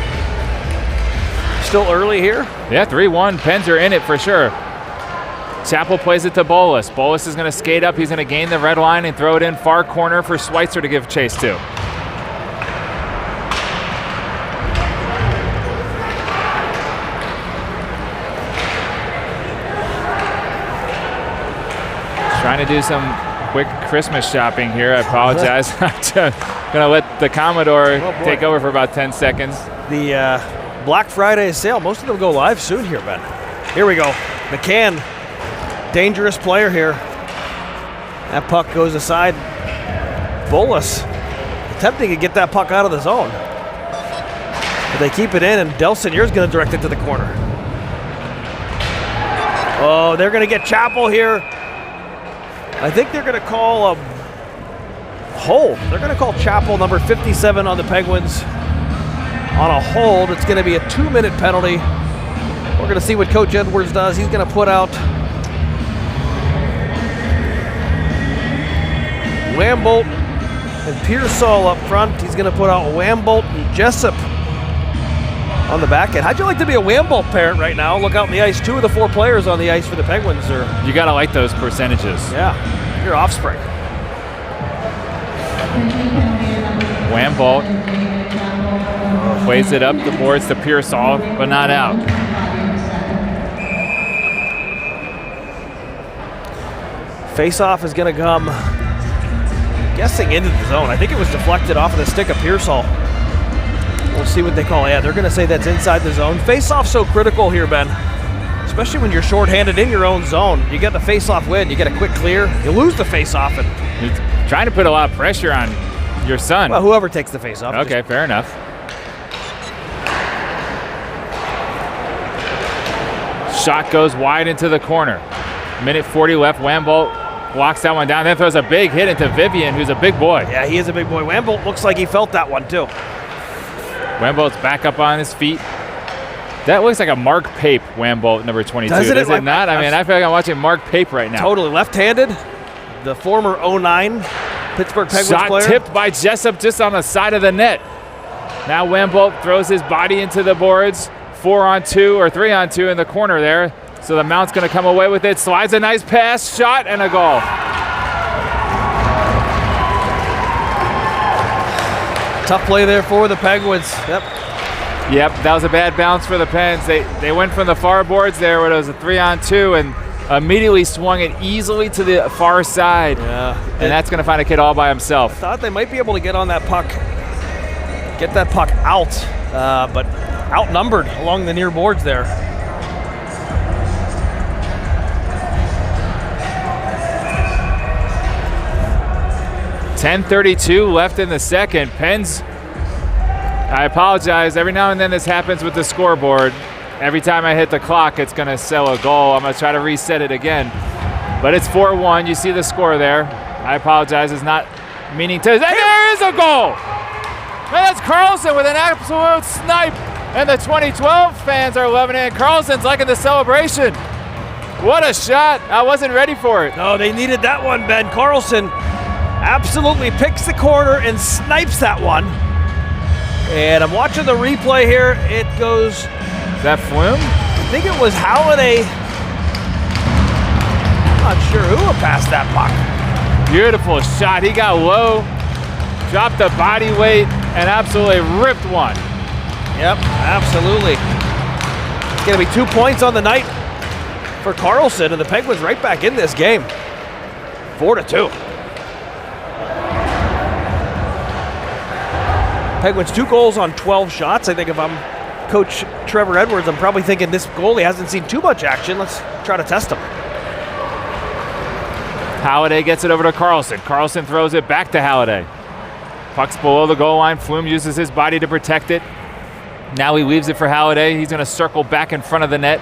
Still early here. Yeah, 3-1. Pens are in it for sure. Chappell plays it to Bolus. Bolus is going to skate up. He's going to gain the red line and throw it in far corner for Schweitzer to give chase to. Trying to do some quick Christmas shopping here. I apologize. I'm going to let the Commodore take over for about 10 seconds. The Black Friday sale, most of them go live soon here, Ben. Here we go. McCann, dangerous player here. That puck goes aside. Bolus attempting to get that puck out of the zone. But they keep it in, and Delsagnier's going to direct it to the corner. Oh, they're going to get Chappell here. I think they're going to call a hold. They're going to call Chappell, number 57 on the Penguins, on a hold. It's going to be a 2-minute penalty. We're going to see what Coach Edwards does. He's going to put out Wambolt and Pearsall up front. He's going to put out Wambolt and Jessup on the back end. How'd you like to be a Wambolt parent right now? Look out on the ice. 2 of the 4 players on the ice for the Penguins are... You got to like those percentages. Yeah, your offspring. Wambolt plays it up the boards to Pearsall, but not out. Face-off is going to come, guessing into the zone. I think it was deflected off of the stick of Pearsall. We'll see what they call. Yeah, they're going to say that's inside the zone. Face-off so critical here, Ben. Especially when you're shorthanded in your own zone. You get the face-off win, you get a quick clear, you lose the face-off. And you're trying to put a lot of pressure on your son. Well, whoever takes the face-off. Okay, fair enough. Shot goes wide into the corner. Minute 40 left. Wambolt walks that one down, then throws a big hit into Vivian, who's a big boy. Yeah, he is a big boy. Wambolt looks like he felt that one, too. Wambolt's back up on his feet. That looks like a Mark Pape Wambolt, number 22. Does it not? I mean, I feel like I'm watching Mark Pape right now. Totally. Left-handed. The former 09 Pittsburgh Penguins Shot player. tipped by Jessup just on the side of the net. Now Wambolt throws his body into the boards. 4-on-2 or 3-on-2 in the corner there. So the Mount's going to come away with it. Slides a nice pass, shot, and a goal. Tough play there for the Penguins. Yep, that was a bad bounce for the Pens. They went from the far boards there where it was a 3-on-2 and immediately swung it easily to the far side. Yeah. And that's going to find a kid all by himself. I thought they might be able to get on that puck, get that puck out, but outnumbered along the near boards there. .10:32 left in the second. Pens, I apologize. Every now and then this happens with the scoreboard. Every time I hit the clock, it's going to sell a goal. I'm going to try to reset it again. But it's 4-1. You see the score there. I apologize. It's not meaning to. And there is a goal! And that's Carlson with an absolute snipe. And the 2012 fans are loving it. Carlson's liking the celebration. What a shot. I wasn't ready for it. No, they needed that one, Ben. Carlson absolutely picks the corner and snipes that one. And I'm watching the replay here. It goes... Is that Flume? I think it was Halliday. I'm not sure who passed that puck. Beautiful shot. He got low, dropped the body weight, and absolutely ripped one. Yep, absolutely. It's going to be 2 points on the night for Carlson, and the Penguins right back in this game. 4-2. Penguins 2 goals on 12 shots. I think if I'm Coach Trevor Edwards, I'm probably thinking this goalie hasn't seen too much action. Let's try to test him. Halliday gets it over to Carlson. Carlson throws it back to Halliday. Puck's below the goal line. Flume uses his body to protect it. Now he leaves it for Halliday. He's going to circle back in front of the net.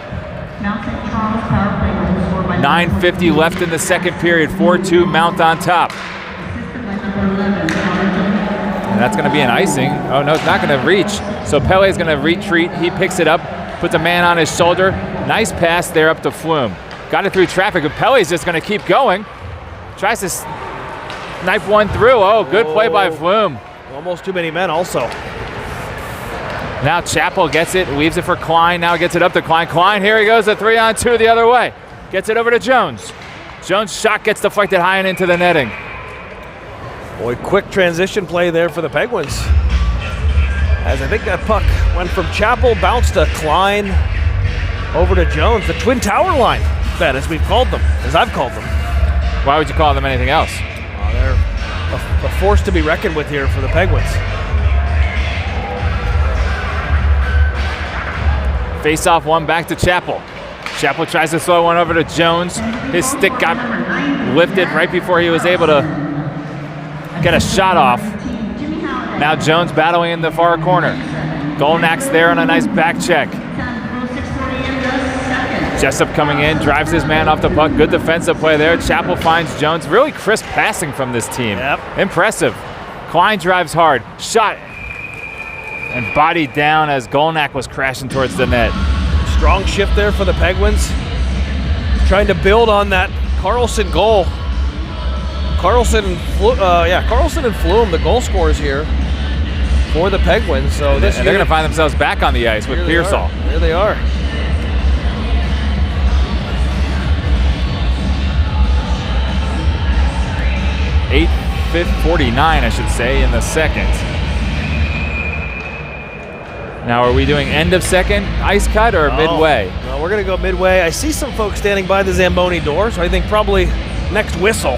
9:50 left in the second period. 4-2 Mount on top. And that's going to be an icing. Oh, no, it's not going to reach. So Pele's going to retreat. He picks it up, puts a man on his shoulder. Nice pass there up to Flume. Got it through traffic, but Pele's just going to keep going. Tries to snipe one through. Oh, good play by Flume. Almost too many men also. Now Chappell gets it, weaves it for Klein. Now gets it up to Klein. Klein, here he goes, a 3-on-2 the other way. Gets it over to Jones. Jones' shot gets deflected high and into the netting. Boy, quick transition play there for the Penguins. As I think that puck went from Chappell, bounced to Klein, over to Jones. The Twin Tower line, Ben, as we've called them, as I've called them. Why would you call them anything else? They're a force to be reckoned with here for the Penguins. Face-off one back to Chappell. Chappell tries to throw one over to Jones. His stick got lifted right before he was able to get a shot off. Now Jones battling in the far corner. Golnak's there on a nice back check. Jessup coming in, drives his man off the puck. Good defensive play there. Chappell finds Jones. Really crisp passing from this team. Yep. Impressive. Klein drives hard. Shot. And bodied down as Golnak was crashing towards the net. Strong shift there for the Penguins. Trying to build on that Carlson goal. Carlson and Flume, the goal scorers here for the Penguins. So they're going to find themselves back on the ice with Pearsall. Here they are. .49, I should say, in the second. Now, are we doing end of second ice cut or midway? No, we're going to go midway. I see some folks standing by the Zamboni door, so I think probably next whistle,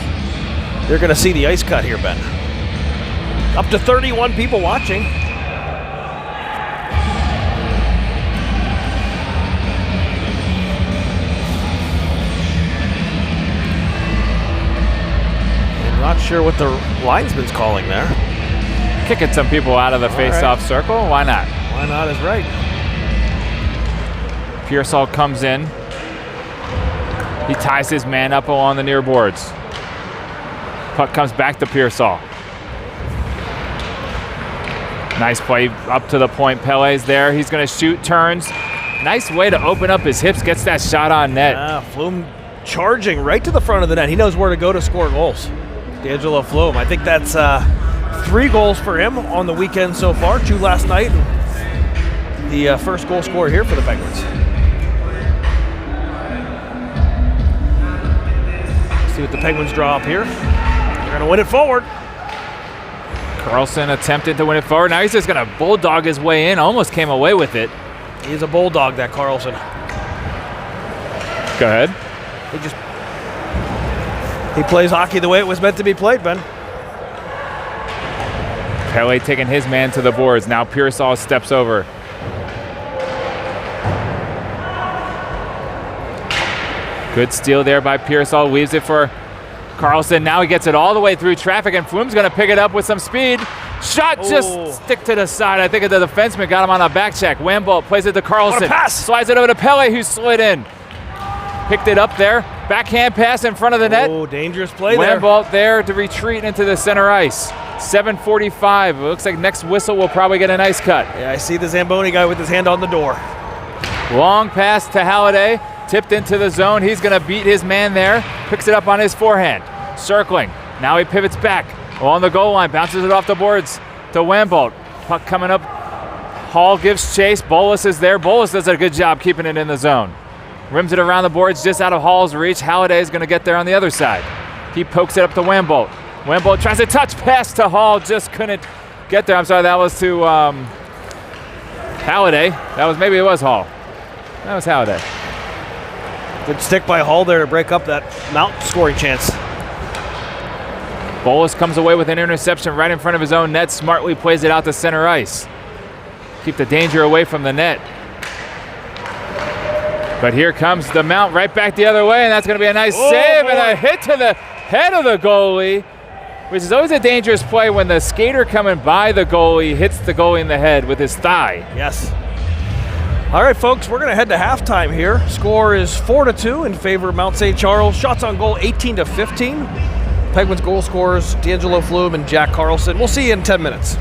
you're going to see the ice cut here, Ben. Up to 31 people watching. I'm not sure what the linesman's calling there. Kicking some people out of the face-off circle. Why not? Why not is right. Pearsall comes in. He ties his man up along the near boards. Puck comes back to Pearsall. Nice play up to the point. Pele's there. He's going to shoot, turns. Nice way to open up his hips. Gets that shot on net. Flume charging right to the front of the net. He knows where to go to score goals. D'Angelo Flume. I think that's 3 goals for him on the weekend so far. 2 last night. And the first goal scorer here for the Penguins. See what the Penguins draw up here. They're going to win it forward. Carlson attempted to win it forward. Now he's just going to bulldog his way in. Almost came away with it. He's a bulldog, that Carlson. Go ahead. He plays hockey the way it was meant to be played, Ben. Pele taking his man to the boards. Now Pearsall steps over. Good steal there by Pearsall. Weaves it for Carlson. Now he gets it all the way through traffic, and Flume's going to pick it up with some speed. Shot just stick to the side. I think the defenseman got him on a back check. Wambolt plays it to Carlson. What a pass. Slides it over to Pele, who slid in. Picked it up there. Backhand pass in front of the net. Oh, dangerous play there. Wambolt there to retreat into the center ice. 7:45. It looks like next whistle will probably get an ice cut. Yeah, I see the Zamboni guy with his hand on the door. Long pass to Halliday. Tipped into the zone. He's going to beat his man there. Picks it up on his forehand. Circling. Now he pivots back. Along the goal line. Bounces it off the boards to Wambolt. Puck coming up. Hall gives chase. Bolus is there. Bolus does a good job keeping it in the zone. Rims it around the boards just out of Hall's reach. Halliday is going to get there on the other side. He pokes it up to Wambolt. Wambolt tries a touch pass to Hall. Just couldn't get there. I'm sorry, that was to Halliday. Maybe it was Hall. That was Halliday. Good stick by Hall there to break up that Mount scoring chance. Bolus comes away with an interception right in front of his own net. Smartly plays it out to center ice. Keep the danger away from the net. But here comes the Mount right back the other way, and that's going to be a nice save and a hit to the head of the goalie, which is always a dangerous play when the skater coming by the goalie hits the goalie in the head with his thigh. Yes. All right, folks, we're going to head to halftime here. Score is 4-2 in favor of Mount St. Charles. Shots on goal 18-15. Penguins goal scorers, D'Angelo Flume and Jack Carlson. We'll see you in 10 minutes.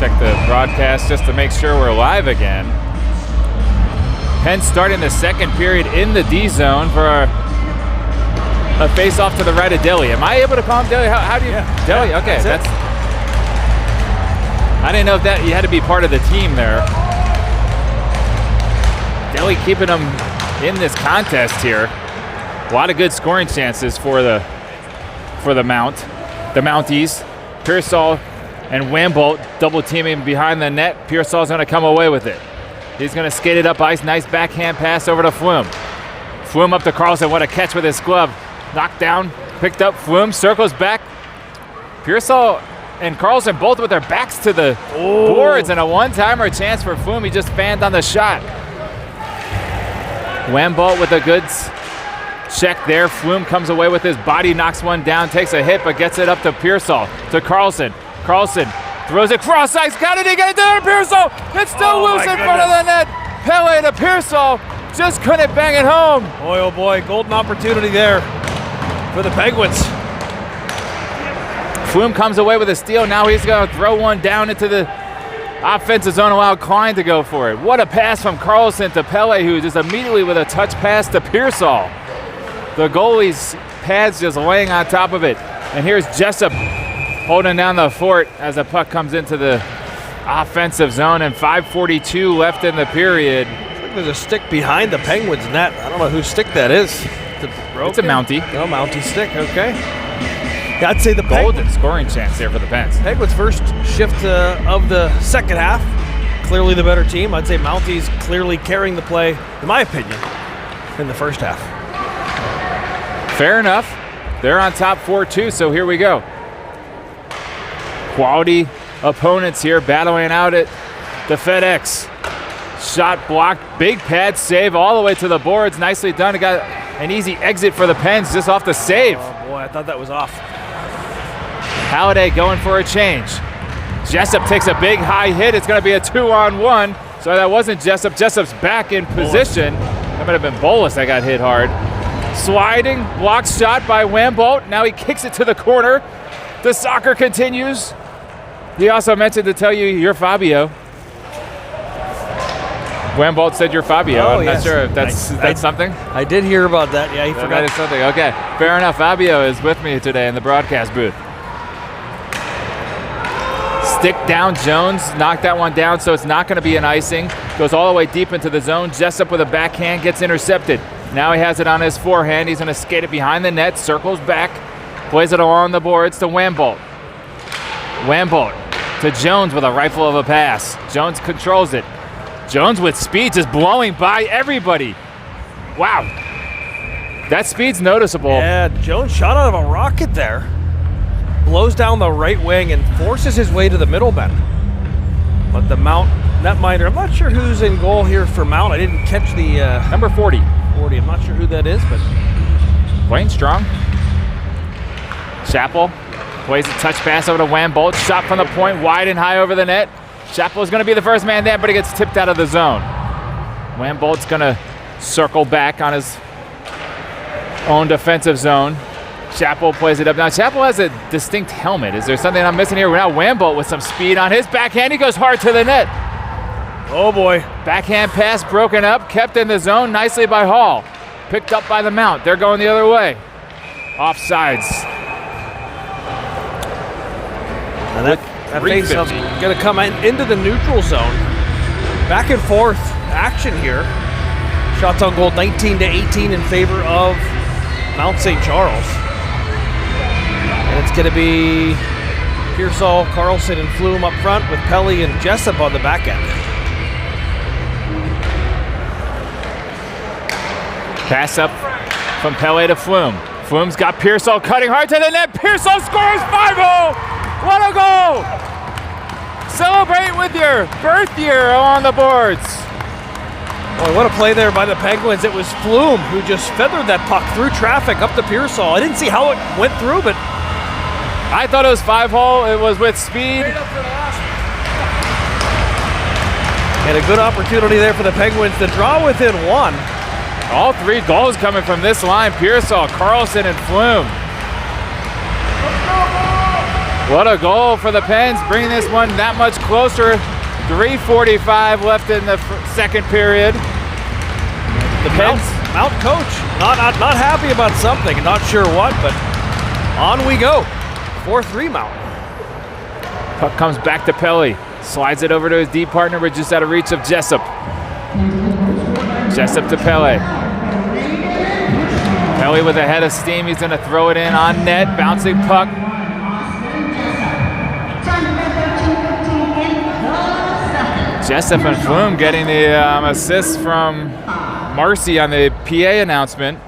check the broadcast just to make sure we're live again. Penn starting the second period in the D zone for a face-off to the right of Dilly. Am I able to call him Dilly? How do you? Yeah. Dilly? Yeah, okay, that's it. I didn't know if that you had to be part of the team there. Dilly keeping them in this contest here. A lot of good scoring chances for the Mounties. Pearsall and Wambolt double teaming behind the net. Pearsall's going to come away with it. He's going to skate it up ice. Nice backhand pass over to Flume. Flume up to Carlson. What a catch with his glove. Knocked down, picked up. Flume circles back. Pearsall and Carlson both with their backs to the boards, and a one-timer chance for Flume. He just fanned on the shot. Wambolt with a good check there. Flume comes away with his body, knocks one down, takes a hit, but gets it up to Pearsall, to Carlson. Carlson throws it cross ice. Got it, he got it down to Pearsall. It's still loose in front of the net. Pele to Pearsall, just couldn't bang it home. Boy, oh boy, golden opportunity there for the Penguins. Flume comes away with a steal. Now he's going to throw one down into the offensive zone, allow Klein to go for it. What a pass from Carlson to Pele, who just immediately with a touch pass to Pearsall. The goalie's pads just laying on top of it. And here's Jessup holding down the fort as the puck comes into the offensive zone, and 5:42 left in the period. Looks like there's a stick behind the Penguins net. I don't know whose stick that is. It's a Mountie. No, Mountie stick, okay. Yeah, I'd say the Golden scoring chance there for the Pens. Penguins' first shift of the second half. Clearly the better team. I'd say Mountie's clearly carrying the play, in my opinion, in the first half. Fair enough. They're on top 4-2, so here we go. Quality opponents here battling out at the FedEx. Shot blocked, big pad save all the way to the boards. Nicely done. It got an easy exit for the Pens just off the save. Oh boy, I thought that was off. Halliday going for a change. Jessup takes a big high hit. It's going to be a 2-on-1. So that wasn't Jessup. Jessup's back in position. That might have been Bolus that got hit hard. Sliding, blocked shot by Wambolt. Now he kicks it to the corner. The soccer continues. He also mentioned to tell you you're Fabio. Wambolt said you're Fabio. Oh, I'm yes. not sure if that's something. I did hear about that. Yeah, he forgot. That is something. Okay, fair enough. Fabio is with me today in the broadcast booth. Stick down, Jones knocked that one down, so it's not going to be an icing. Goes all the way deep into the zone. Jessup with a backhand gets intercepted. Now he has it on his forehand. He's going to skate it behind the net, circles back, plays it along the boards to Wambolt. Wambolt to Jones with a rifle of a pass. Jones controls it. Jones with speed just blowing by everybody. Wow. That speed's noticeable. Yeah, Jones shot out of a rocket there. Blows down the right wing and forces his way to the middle bend. But the Mount netminder, I'm not sure who's in goal here for Mount. I didn't catch the Number 40. 40. I'm not sure who that is, but Wayne Strong. Chappell plays a touch pass over to Wambolt. Shot from the point, wide and high over the net. Chappell's going to be the first man there, but he gets tipped out of the zone. Wambolt's going to circle back on his own defensive zone. Chappell plays it up. Now, Chappell has a distinct helmet. Is there something I'm missing here? Now Wambolt with some speed on his backhand. He goes hard to the net. oh boy. Backhand pass broken up, kept in the zone nicely by Hall. Picked up by the Mount. They're going the other way. Offsides. And that face-off's going to come into the neutral zone. Back and forth action here. Shots on goal 19-18 in favor of Mount St. Charles. And it's going to be Pearsall, Carlson, and Flume up front with Pele and Jessup on the back end. Pass up from Pele to Flume. Flume's got Pearsall cutting hard to the net. Pearsall scores 5-0. What a goal! Celebrate with your birth year on the boards. Boy, what a play there by the Penguins. It was Flume who just feathered that puck through traffic up to Pearsall. I didn't see how it went through, but I thought it was 5-hole. It was with speed. and a good opportunity there for the Penguins to draw within one. All three goals coming from this line. Pearsall, Carlson, and Flume. What a goal for the Pens, bringing this one that much closer. 3:45 left in the second period. The Mount coach, not happy about something, not sure what, but on we go. 4-3 Mount. Puck comes back to Pelly. Slides it over to his D partner, but just out of reach of Jessup. Jessup to Pele. Pelly with a head of steam. He's going to throw it in on net. Bouncing puck. Jessup and Flume getting the assist from Marcy on the PA announcement.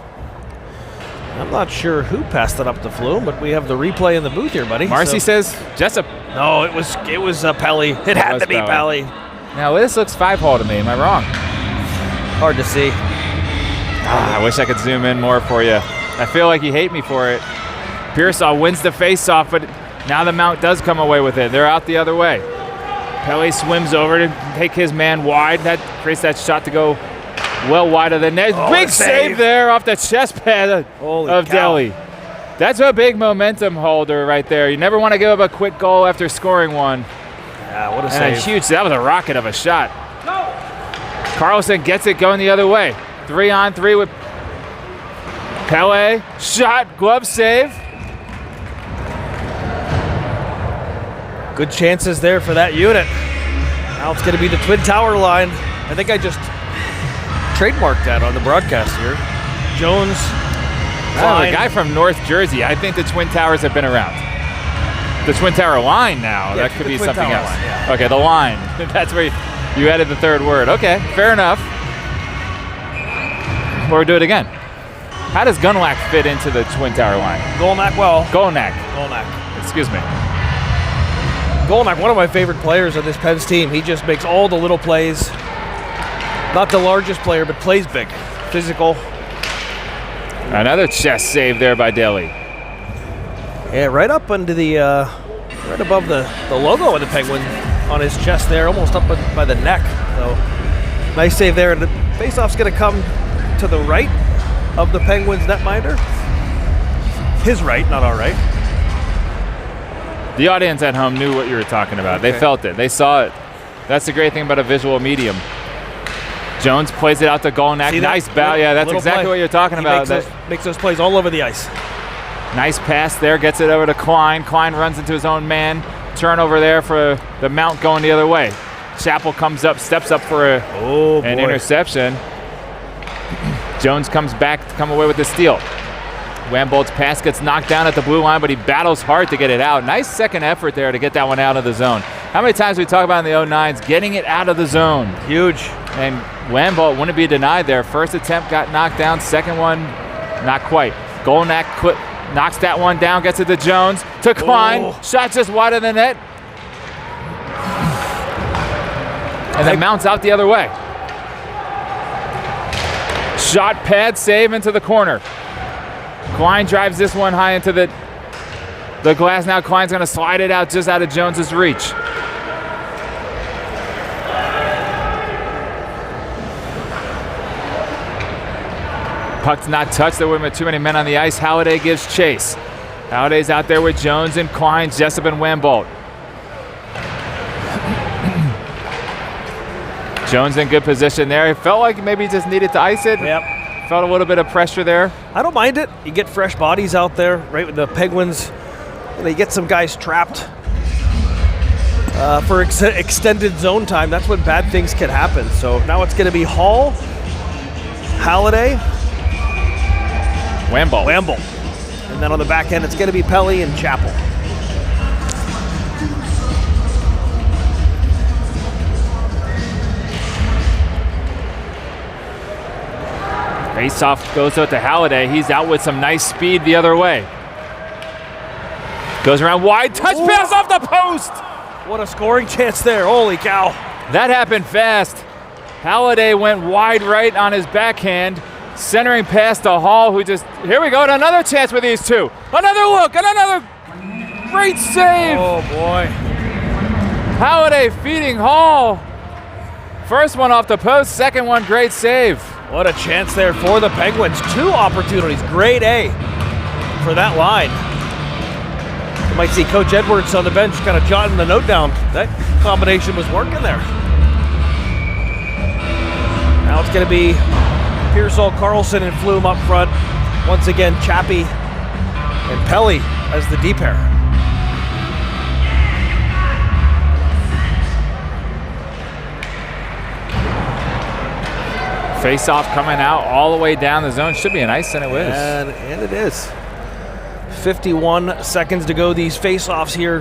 I'm not sure who passed it up to Flume, but we have the replay in the booth here, buddy. Marcy says Jessup. No, it was Pelly. It had to be Pelly. Now this looks 5-hole to me. Am I wrong? Hard to see. I wish I could zoom in more for you. I feel like you hate me for it. Pearsall wins the face-off, but now the Mount does come away with it. They're out the other way. Pelly swims over to take his man wide. That creates that shot to go well wide of the net. Big save there off the chest pad of Delhi. That's a big momentum holder right there. You never want to give up a quick goal after scoring one. Yeah, what a save. Huge. That was a rocket of a shot. Carlson gets it going the other way. 3-on-3 with Pele. Shot, glove save. Good chances there for that unit. Now it's going to be the Twin Tower line. I think I just trademarked that on the broadcast here. Jones. A guy from North Jersey. I think the Twin Towers have been around. The Twin Tower line now. Yeah, that could be something else. Line, yeah. Okay, the line. That's where you added the third word. Okay, fair enough. Or do it again. How does Gunlack fit into the Twin Tower line? Golnack. Excuse me. Golnack, one of my favorite players on this Pens team. He just makes all the little plays. Not the largest player, but plays big. Physical. Another chest save there by Delhi. Yeah, right up under the, right above the logo of the Penguin on his chest there, almost up by the neck. So, nice save there. And the faceoff's going to come to the right of the Penguins netminder. His right, not our right. The audience at home knew what you were talking about. Okay. They felt it. They saw it. That's the great thing about a visual medium. Jones plays it out to Golnack. Nice bow. Yeah, that's exactly what you're talking about. Makes those plays all over the ice. Nice pass there. Gets it over to Klein. Klein runs into his own man. Turnover there for the Mount going the other way. Chappell comes up, steps up for an interception. Jones comes back to come away with the steal. Wambolt's pass gets knocked down at the blue line, but he battles hard to get it out. Nice second effort there to get that one out of the zone. How many times we talk about in the 09s getting it out of the zone? Huge. And Wambolt wouldn't be denied there. First attempt got knocked down. Second one, not quite. Golnack knocks that one down, gets it to Jones, to Klein. Shot just wide of the net. And then Mount's out the other way. Shot, pad, save into the corner. Klein drives this one high into the glass. Now Klein's going to slide it out just out of Jones's reach. Puck's not touched. There weren't too many men on the ice. Halliday gives chase. Halliday's out there with Jones and Klein, Jessup and Wambolt. Jones in good position there. It felt like maybe he just needed to ice it. Yep. Felt a little bit of pressure there. I don't mind it. You get fresh bodies out there, right with the Penguins. They get some guys trapped for extended zone time. That's when bad things can happen. So now it's going to be Hall, Halliday, Wambolt. And then on the back end, it's going to be Pelly and Chappell. Face-off goes out to Halliday. He's out with some nice speed the other way. Goes around wide, touch pass off the post! What a scoring chance there, holy cow. That happened fast. Halliday went wide right on his backhand, centering past to Hall, who just, here we go, another chance with these two. Another look, and another great save. Oh boy. Halliday feeding Hall. First one off the post, second one great save. What a chance there for the Penguins. Two opportunities, grade A for that line. Might see Coach Edwards on the bench kind of jotting the note down. That combination was working there. Now it's going to be Pearsall, Carlson, and Flume up front. Once again, Chappie and Pelly as the D pair. Face-off coming out all the way down the zone. Should be an ice, and it was. And it is. 51 seconds to go. These face-offs here,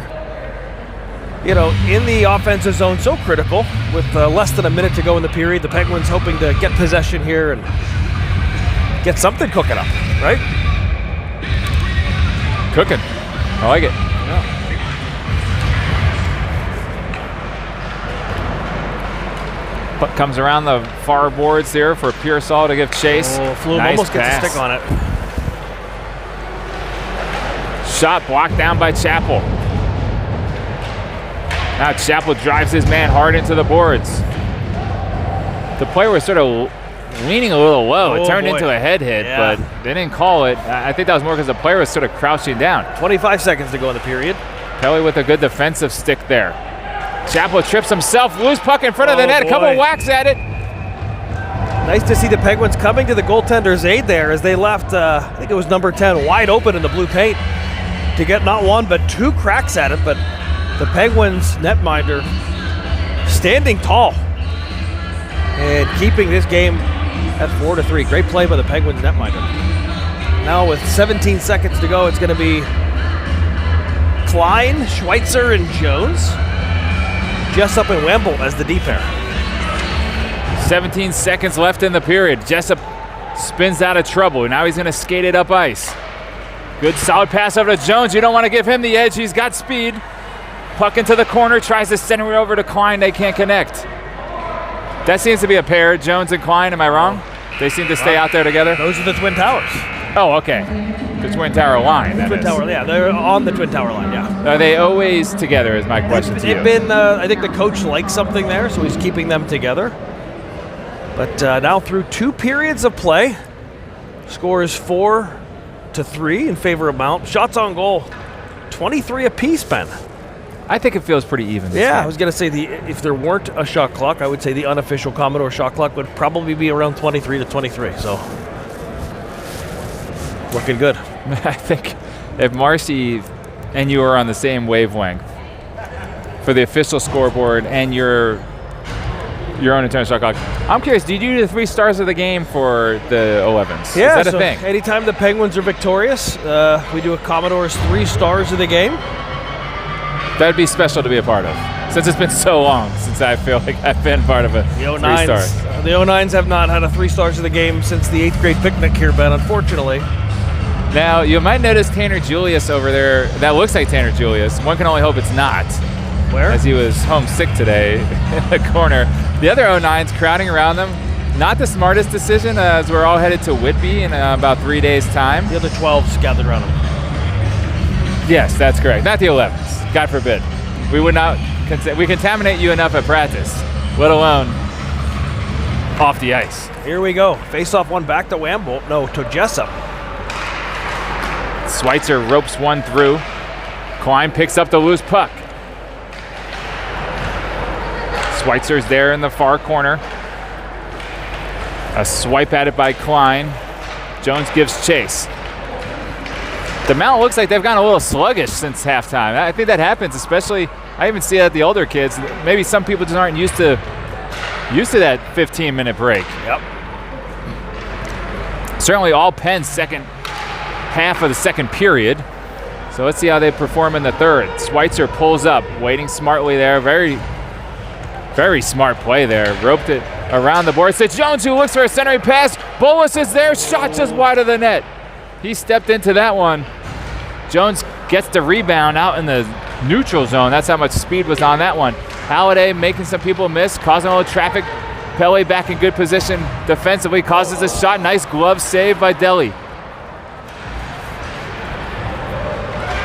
in the offensive zone, so critical. With less than a minute to go in the period, the Penguins hoping to get possession here and get something cooking up, right? Cooking. I like it. Yeah. Puck comes around the far boards here for Pearsall to give chase. Oh, Flume nice almost pass. gets a stick on it. Shot blocked down by Chappell. Now Chappell drives his man hard into the boards. The player was sort of leaning a little low. It turned into a head hit, but they didn't call it. I think that was more because the player was sort of crouching down. 25 seconds to go in the period. Pelly with a good defensive stick there. Chappell trips himself, loose puck in front of the net. A couple whacks at it. Nice to see the Penguins coming to the goaltender's aid there as they left, I think it was number 10, wide open in the blue paint to get not one but two cracks at it. But the Penguins netminder standing tall and keeping this game at 4-3. Great play by the Penguins netminder. Now with 17 seconds to go, it's going to be Klein, Schweitzer, and Jones. Jessup and Wemble as the D pair. 17 seconds left in the period. Jessup spins out of trouble. Now he's going to skate it up ice. Good solid pass over to Jones. You don't want to give him the edge. He's got speed. Puck into the corner. Tries to center it over to Klein. They can't connect. That seems to be a pair, Jones and Klein. Am I wrong? They seem to stay out there together? Those are the Twin Towers. Oh, okay. The Twin Tower line. Twin Tower, yeah. They're on the Twin Tower line, yeah. Are they always together is my question to you. They've been, I think the coach likes something there, so he's keeping them together. But now through 2 periods of play, score is 4-3 in favor of Mount. Shots on goal, 23 apiece, Ben. I think it feels pretty even. Yeah, I was going to say if there weren't a shot clock, I would say the unofficial Commodore shot clock would probably be around 23-23. So looking good. I think if Marcy and you are on the same wavelength for the official scoreboard and your own internal shot clock, I'm curious, did you do the 3 stars of the game for the 11s? Yeah, is that so a thing? Anytime the Penguins are victorious, we do a Commodore's 3 stars of the game. That'd be special to be a part of, since it's been so long since I feel like I've been part of a 3 stars. The 09s have not had a 3 stars of the game since the 8th grade picnic here, Ben, unfortunately. Now, you might notice Tanner Julius over there. That looks like Tanner Julius. One can only hope it's not. Where? As he was homesick today in the corner. The other 09s crowding around them. Not the smartest decision as we're all headed to Whitby in about 3 days' time. The other 12s gathered around him. Yes, that's correct. Not the 11s. God forbid. We would not. We contaminate you enough at practice, let alone off the ice. Here we go. Face-off one back to Wemble. No, to Jessup. Schweitzer ropes one through. Klein picks up the loose puck. Schweitzer's there in the far corner. A swipe at it by Klein. Jones gives chase. The Mount looks like they've gotten a little sluggish since halftime. I think that happens, especially, I even see it at the older kids. Maybe some people just aren't used to that 15-minute break. Yep. Certainly all Penn's second half of the second period. So let's see how they perform in the third. Schweitzer pulls up, waiting smartly there. Very, very smart play there. Roped it around the boards. It's Jones who looks for a centering pass. Bolus is there, shot just wide of the net. He stepped into that one. Jones gets the rebound out in the neutral zone. That's how much speed was on that one. Halliday making some people miss, causing a little traffic. Pelly back in good position defensively, causes a shot. Nice glove save by Deli.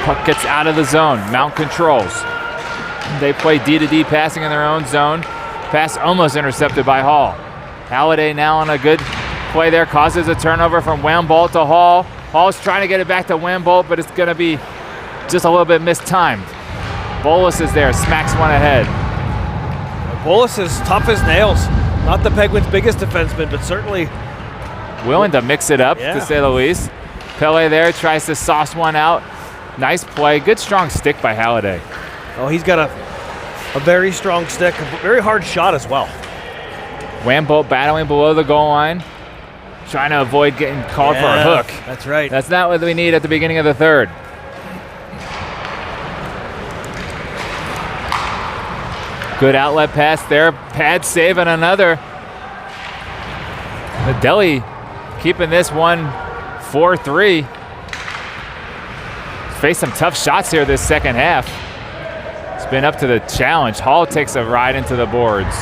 Puck gets out of the zone. Mount controls. They play D-to-D passing in their own zone. Pass almost intercepted by Hall. Halliday now on a good play there, causes a turnover from Wambolt to Hall. Hall's trying to get it back to Wambolt, but it's going to be just a little bit mistimed. Bolus is there, smacks one ahead. Bolus is tough as nails. Not the Penguins' biggest defenseman, but certainly willing to mix it up, to say the least. Pele there tries to sauce one out. Nice play. Good strong stick by Halliday. Oh, he's got a very strong stick, a very hard shot as well. Wambolt battling below the goal line, trying to avoid getting called for a hook. That's right. That's not what we need at the beginning of the third. Good outlet pass there. Pad save and another. Delhi keeping this one 4-3. Faced some tough shots here this second half. It's been up to the challenge. Hall takes a ride into the boards.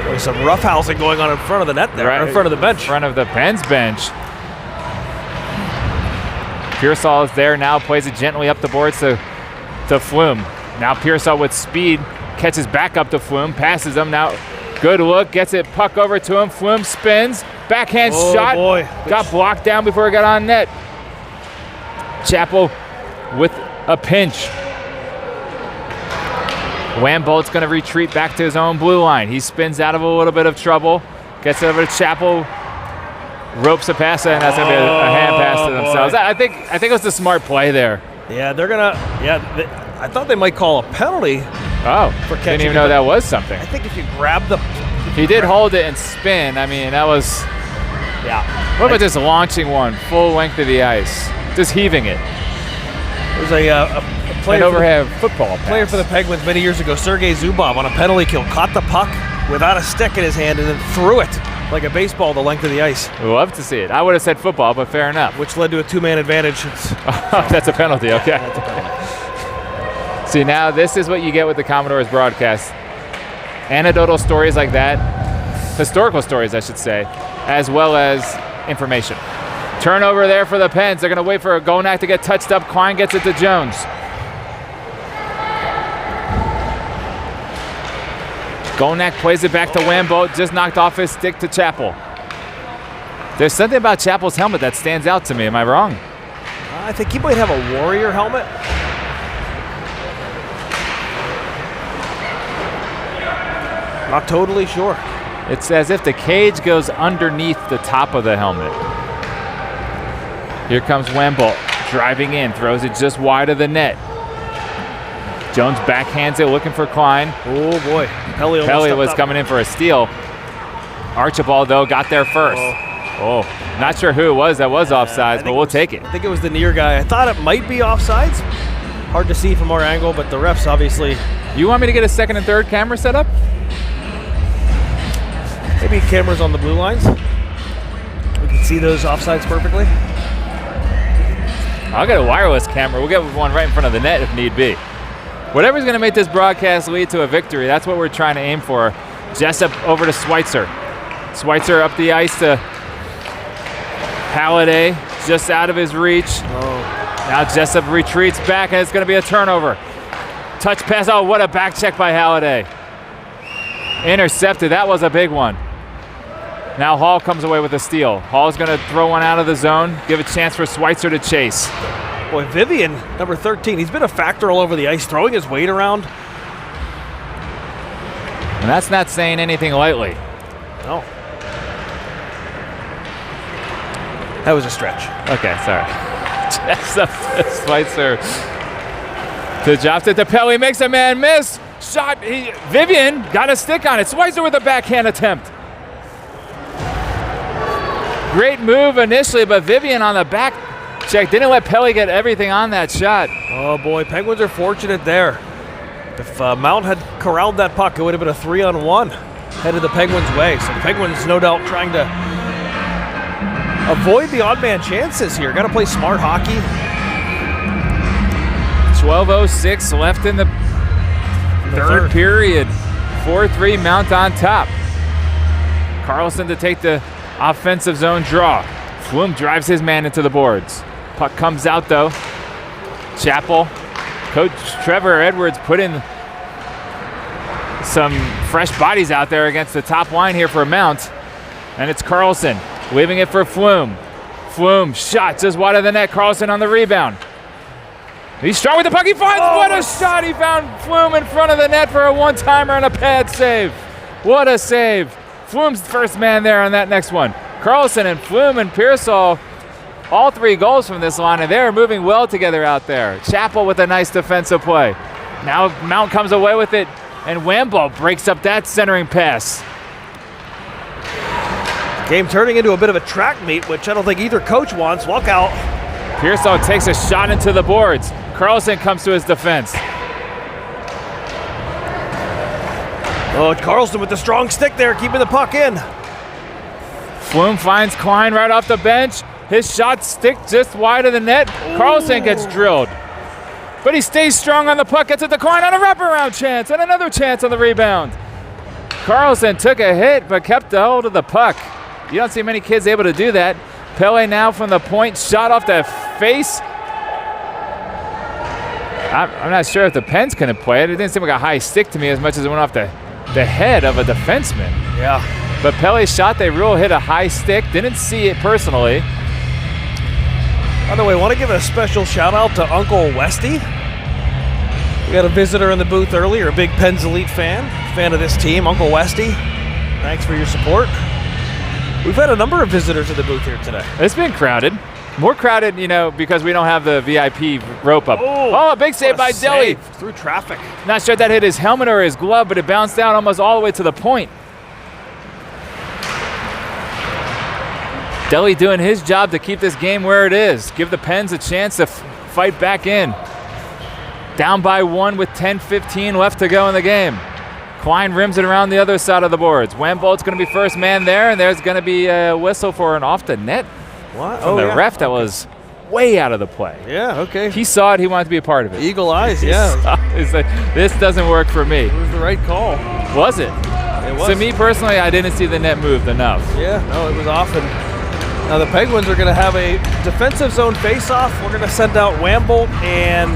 There's some roughhousing going on in front of the net there, right, in front of the bench. In front of the Pens bench. Pearsall is there now, plays it gently up the boards to Flume. Now Pearsall with speed, catches back up to Flume, passes him now. Good look, gets it puck over to him. Flume spins, backhand shot. Boy. Got blocked down before it got on net. Chappell with a pinch. Wambolt's going to retreat back to his own blue line. He spins out of a little bit of trouble, gets it over to Chappell, ropes a pass, and that's going to be a hand pass to themselves. I think it was a smart play there. Yeah, they're gonna. I thought they might call a penalty. Oh, for catching didn't even know that was something. I think if you grab the. He did hold it and spin. I mean, that was. Yeah. What about just launching one full length of the ice, just heaving it? It was a player, an overhead football player for the Penguins many years ago, Sergei Zubov, on a penalty kill, caught the puck without a stick in his hand and then threw it like a baseball the length of the ice. Love to see it. I would have said football, but fair enough. Which led to a two-man advantage. That's a penalty, okay. That's a penalty. See, now this is what you get with the Commodores broadcast. Anecdotal stories like that, historical stories, I should say, as well as information. Turnover there for the Pens. They're going to wait for Golnak to get touched up. Klein gets it to Jones. Golnak plays it back to Wambolt, just knocked off his stick to Chappell. There's something about Chappell's helmet that stands out to me. Am I wrong? I think he might have a Warrior helmet. Not totally sure. It's as if the cage goes underneath the top of the helmet. Here comes Wambolt, driving in, throws it just wide of the net. Jones backhands it, looking for Klein. Oh boy, Pele was coming in for a steal. Archibald, though, got there first. Oh, not sure who it was that was offsides, but we'll take it. I think it was the near guy. I thought it might be offsides. Hard to see from our angle, but the refs obviously. You want me to get a second and third camera set up? Maybe cameras on the blue lines. We can see those offsides perfectly. I'll get a wireless camera. We'll get one right in front of the net if need be. Whatever's going to make this broadcast lead to a victory, that's what we're trying to aim for. Jessup over to Schweitzer. Schweitzer up the ice to Halliday, just out of his reach. Now Jessup retreats back, and it's going to be a turnover. Touch pass. Oh, what a back check by Halliday. Intercepted. That was a big one. Now Hall comes away with a steal. Hall's going to throw one out of the zone, give a chance for Schweitzer to chase. Boy, Vivian, number 13, he's been a factor all over the ice, throwing his weight around. And that's not saying anything lightly. No. That was a stretch. Okay, sorry. Jessup to Schweitzer. To drops it to Pele, makes a man miss. Shot, Vivian got a stick on it. Schweitzer with a backhand attempt. Great move initially, but Vivian on the back check didn't let Pele get everything on that shot. Oh boy, Penguins are fortunate there. If Mount had corralled that puck, it would have been a 3-on-1 headed the Penguins' way. So the Penguins, no doubt, trying to avoid the odd man chances here. Got to play smart hockey. 12:06 left in the third period. 4-3 Mount on top. Carlson to take the offensive zone draw. Flume drives his man into the boards. Puck comes out though. Chappell. Coach Trevor Edwards put in some fresh bodies out there against the top line here for Mount. And it's Carlson leaving it for Flume. Flume, shot just wide of the net. Carlson on the rebound. He's strong with the puck. He finds what a shot. He found Flume in front of the net for a one-timer and a pad save. What a save. Flume's first man there on that next one. Carlson and Flume and Pearsall, all 3 goals from this line, and they're moving well together out there. Chappell with a nice defensive play. Now Mount comes away with it, and Wamble breaks up that centering pass. Game turning into a bit of a track meet, which I don't think either coach wants. Walk out. Pearsall takes a shot into the boards. Carlson comes to his defense. Oh, Carlson with the strong stick there, keeping the puck in. Flume finds Klein right off the bench. His shot sticks just wide of the net. Carlson gets drilled. But he stays strong on the puck, gets it to Klein on a wraparound chance, and another chance on the rebound. Carlson took a hit, but kept a hold of the puck. You don't see many kids able to do that. Pele now from the point, shot off the face. I'm not sure if the Pens can play it. It didn't seem like a high stick to me as much as it went off the head of a defenseman. Yeah. But Pele's shot, they rule hit a high stick. Didn't see it personally. By the way, I want to give a special shout out to Uncle Westy. We got a visitor in the booth earlier, a big Pens Elite fan of this team, Uncle Westy. Thanks for your support. We've had a number of visitors in the booth here today. It's been crowded. More crowded, because we don't have the VIP rope up. Oh, a big save by Delhi. Through traffic. Not sure if that hit his helmet or his glove, but it bounced down almost all the way to the point. Delhi doing his job to keep this game where it is. Give the Pens a chance to fight back in. Down by 1 with 10:15 left to go in the game. Klein rims it around the other side of the boards. Wambolt's going to be first man there, and there's going to be a whistle for an off the net. What? From the ref that was way out of the play. Yeah, okay. He saw it. He wanted to be a part of it. Eagle eyes, yeah. He's like, this doesn't work for me. It was the right call. Was it? It was. To me personally, I didn't see the net moved enough. Yeah, no, it was off. And now the Penguins are going to have a defensive zone face-off. We're going to send out Wambolt and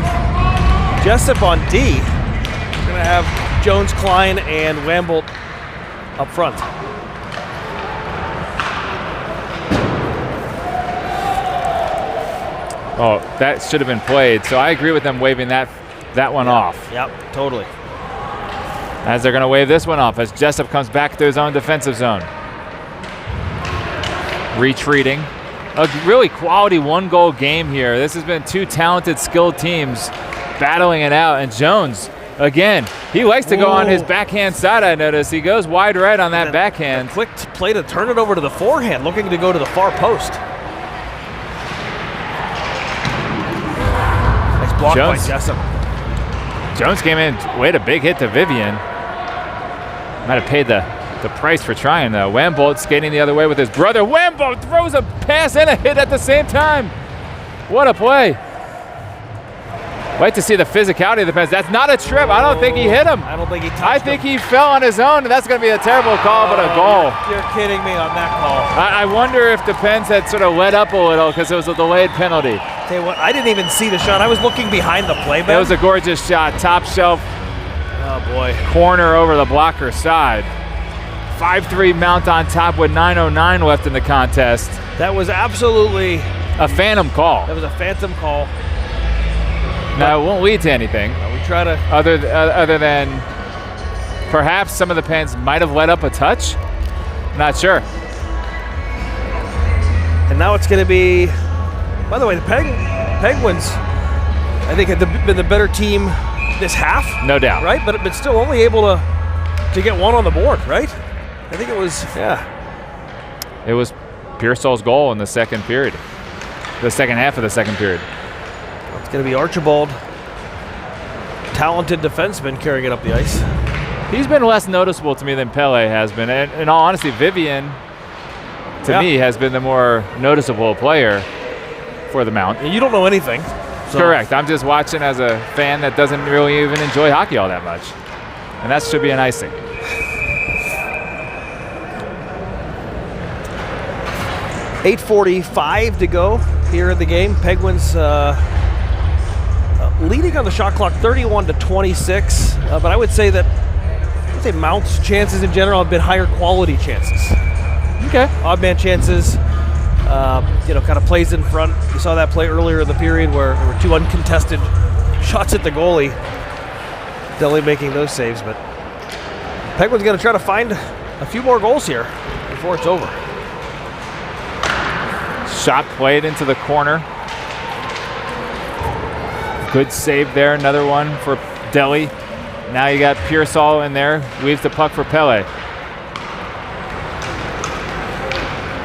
Jessup on D. We're going to have Jones, Klein, and Wambolt up front. Oh, that should have been played. So I agree with them waving that one off. Yep, totally. As they're going to wave this one off as Jessup comes back to his own defensive zone. Retreating. A really quality 1-goal game here. This has been 2 talented, skilled teams battling it out. And Jones, again, he likes to go on his backhand side, I notice. He goes wide right on that backhand. Quick play to turn it over to the forehand, looking to go to the far post. Nice block by Jessup. Jones came in, weighed a big hit to Vivian. Might have paid the price for trying, though. Wambolt skating the other way with his brother. Wambolt throws a pass and a hit at the same time. What a play. Like to see the physicality of the Pens. That's not a trip. I don't think he hit him. I don't think he touched I think he fell on his own, and that's going to be a terrible call, but a goal. You're kidding me on that call. I wonder if the Pens had sort of let up a little because it was a delayed penalty. Tell you what, I didn't even see the shot. I was looking behind the play, man. It was a gorgeous shot. Top shelf. Oh, boy. Corner over the blocker side. 5-3 Mount on top with 9:09 left in the contest. That was absolutely a phantom call. That was a phantom call. Now, it won't lead to anything. We try to other than perhaps some of the Pens might have let up a touch. Not sure. And now it's going to be. By the way, the Penguins, I think, have been the better team this half. No doubt. Right, but still only able to get one on the board. Right. I think it was. Yeah. It was Pearsall's goal in the second period. The second half of the second period. It's going to be Archibald, talented defenseman, carrying it up the ice. He's been less noticeable to me than Pele has been. And in all honesty, Vivian, to me, has been the more noticeable player for the Mount. And you don't know anything. So. Correct. I'm just watching as a fan that doesn't really even enjoy hockey all that much. And that should be an icing. .8:45 to go here in the game. Penguins leading on the shot clock 31-26, but I would say that Mount's chances in general have been higher quality chances. Okay. Odd man chances kind of plays in front. You saw that play earlier in the period where there were 2 uncontested shots at the goalie. Delhi making those saves, but Penguins going to try to find a few more goals here before it's over. Shot played into the corner. Good save there, another one for Delhi. Now you got Pearsall in there, weaves the puck for Pele.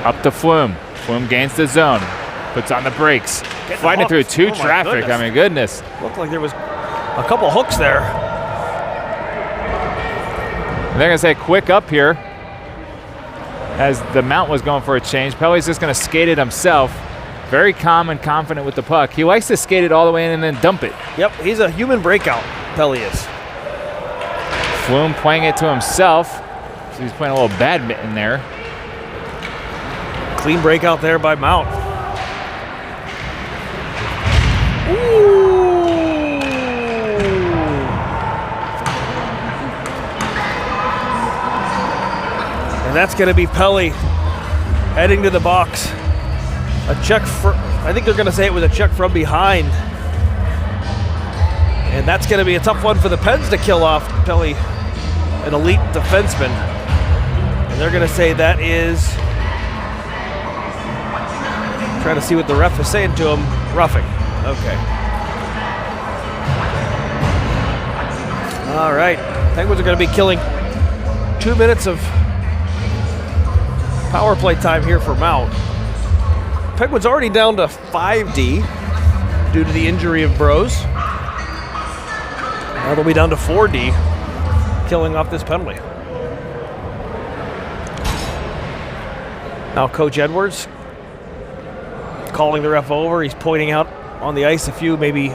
Up to Flume. Flume gains the zone, puts on the brakes. Fighting through 2 traffic, goodness. I mean, goodness. Looked like there was a couple hooks there. And they're gonna say quick up here as the Mount was going for a change. Pele's just gonna skate it himself. Very calm and confident with the puck. He likes to skate it all the way in and then dump it. Yep, he's a human breakout, Pele is. Flume playing it to himself. So he's playing a little badminton there. Clean breakout there by Mount. Ooh. And that's going to be Pele heading to the box. A check for, I think they're going to say it was a check from behind. And that's going to be a tough one for the Pens to kill off. Pele, an elite defenseman. And they're going to say that is, trying to see what the ref is saying to him, roughing. Okay. All right. Penguins are going to be killing 2 minutes of power play time here for Mount. Penguins already down to 5D due to the injury of Bros. Now they'll be down to 4D, killing off this penalty. Now Coach Edwards calling the ref over. He's pointing out on the ice a few maybe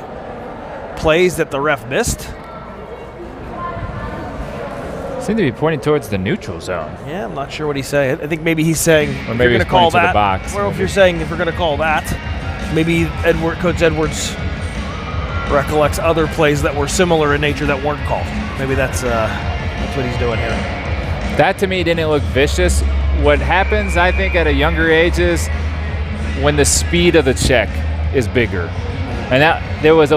plays that the ref missed. Seem to be pointing towards the neutral zone. Yeah, I'm not sure what he's saying. I think maybe he's saying, Or maybe he's pointing to the box. Well, if you're saying if we're going to call that, maybe Coach Edwards recollects other plays that were similar in nature that weren't called. Maybe that's what he's doing here. That to me didn't look vicious. What happens, I think, at a younger age is when the speed of the check is bigger. And that there was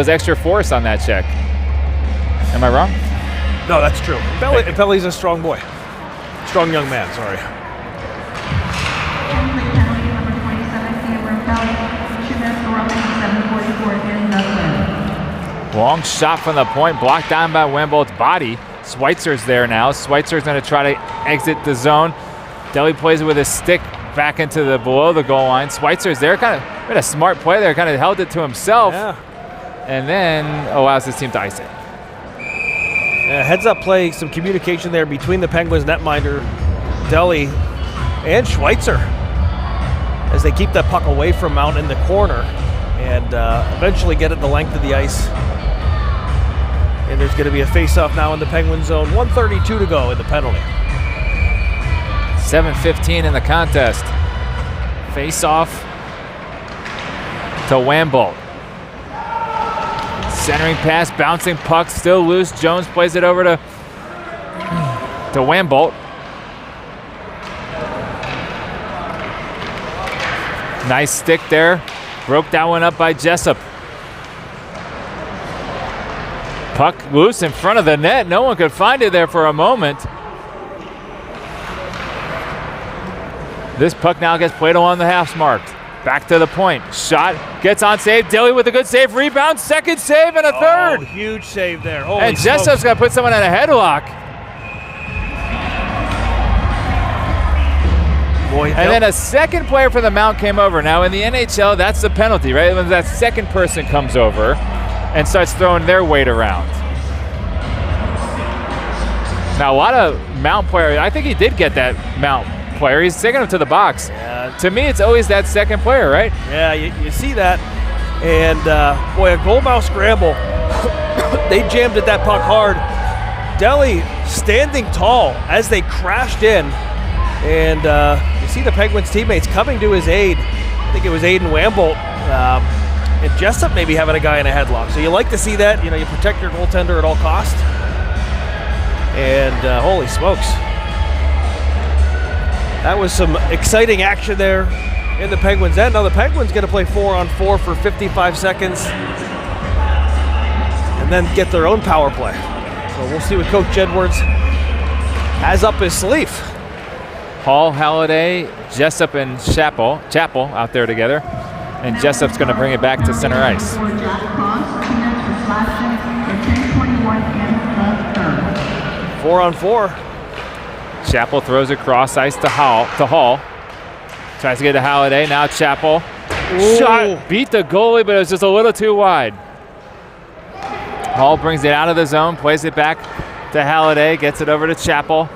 extra force on that check. Am I wrong? No, that's true. Pele's a strong boy. Strong young man, sorry. Long shot from the point, blocked down by Wembolt's body. Schweitzer's there now. Schweitzer's going to try to exit the zone. Delhi plays it with his stick back into the below the goal line. Schweitzer's there, kind of made a smart play there, kind of held it to himself. Yeah. And then allows his team to ice it. Heads up play, some communication there between the Penguins netminder, Delhi, and Schweitzer as they keep that puck away from Mount in the corner and eventually get it the length of the ice. And there's going to be a face-off now in the Penguin zone. 1:32 to go in the penalty. 7:15 in the contest. Face-off to Wambolt. Centering pass, bouncing puck, still loose. Jones plays it over to Wambolt. Nice stick there. Broke that one up by Jessup. Puck loose in front of the net. No one could find it there for a moment. This puck now gets played along the half mark. Back to the point. Shot. Gets on save. Delhi with a good save. Rebound. Second save and a third. Huge save there. Holy And Jessup's got to put someone in a headlock. Boy, And then a second player for the Mount came over. Now in the NHL, that's the penalty, right? When that second person comes over and starts throwing their weight around. Now a lot of Mount players, I think he did get that Mount player. He's taking him to the box. To me, it's always that second player, right? Yeah, you see that. And boy, a goal mouth scramble. They jammed at that puck hard. Delhi standing tall as they crashed in. And you see the Penguins teammates coming to his aid. I think it was Aiden Wambolt. And Jessup maybe having a guy in a headlock. So you like to see that. You know, you protect your goaltender at all costs. And holy smokes. That was some exciting action there. in the Penguins' end. Now the Penguins get to play 4-on-4 for 55 seconds and then get their own power play. So we'll see what Coach Edwards has up his sleeve. Hall, Halliday, Jessup, and Chapel out there together. And Jessup's going to bring it back to center ice. 4-on-4. Chapel throws it cross ice to Hall. Tries to get to Halliday. Now Chapel. Ooh. Shot. Beat the goalie, but it was just a little too wide. Hall brings it out of the zone, plays it back to Halliday, gets it over to Chapel.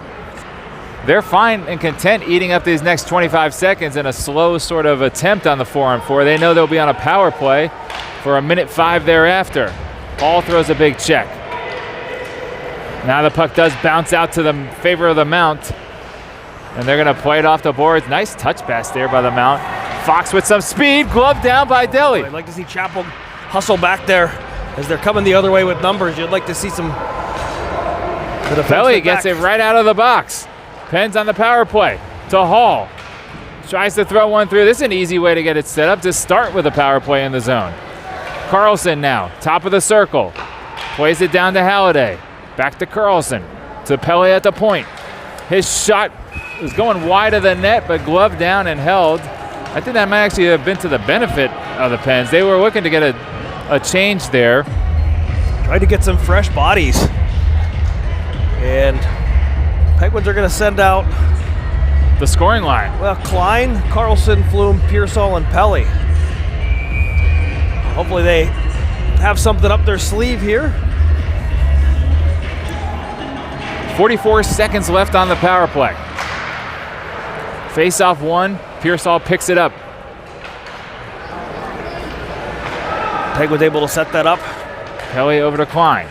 They're fine and content eating up these next 25 seconds in a slow sort of attempt on the 4-on-4. They know they'll be on a power play for a minute 5 thereafter. Hall throws a big check. Now the puck does bounce out to the favor of the Mount, and they're going to play it off the boards. Nice touch pass there by the Mount. Fox with some speed, glove down by Delhi. I'd like to see Chapel hustle back there as they're coming the other way with numbers. You'd like to see some. Delhi gets it right out of the box. Pens on the power play to Hall. Tries to throw one through. This is an easy way to get it set up. Just start with a power play in the zone. Carlson now, top of the circle. Plays it down to Halliday. Back to Carlson. To Pele at the point. His shot was going wide of the net, but gloved down and held. I think that might actually have been to the benefit of the Pens. They were looking to get a change there. Tried to get some fresh bodies. And Penguins are going to send out the scoring line. Well, Klein, Carlson, Flume, Pearsall, and Pele. Hopefully they have something up their sleeve here. 44 seconds left on the power play. Face-off one. Pearsall picks it up. Penguins able to set that up. Pele over to Klein.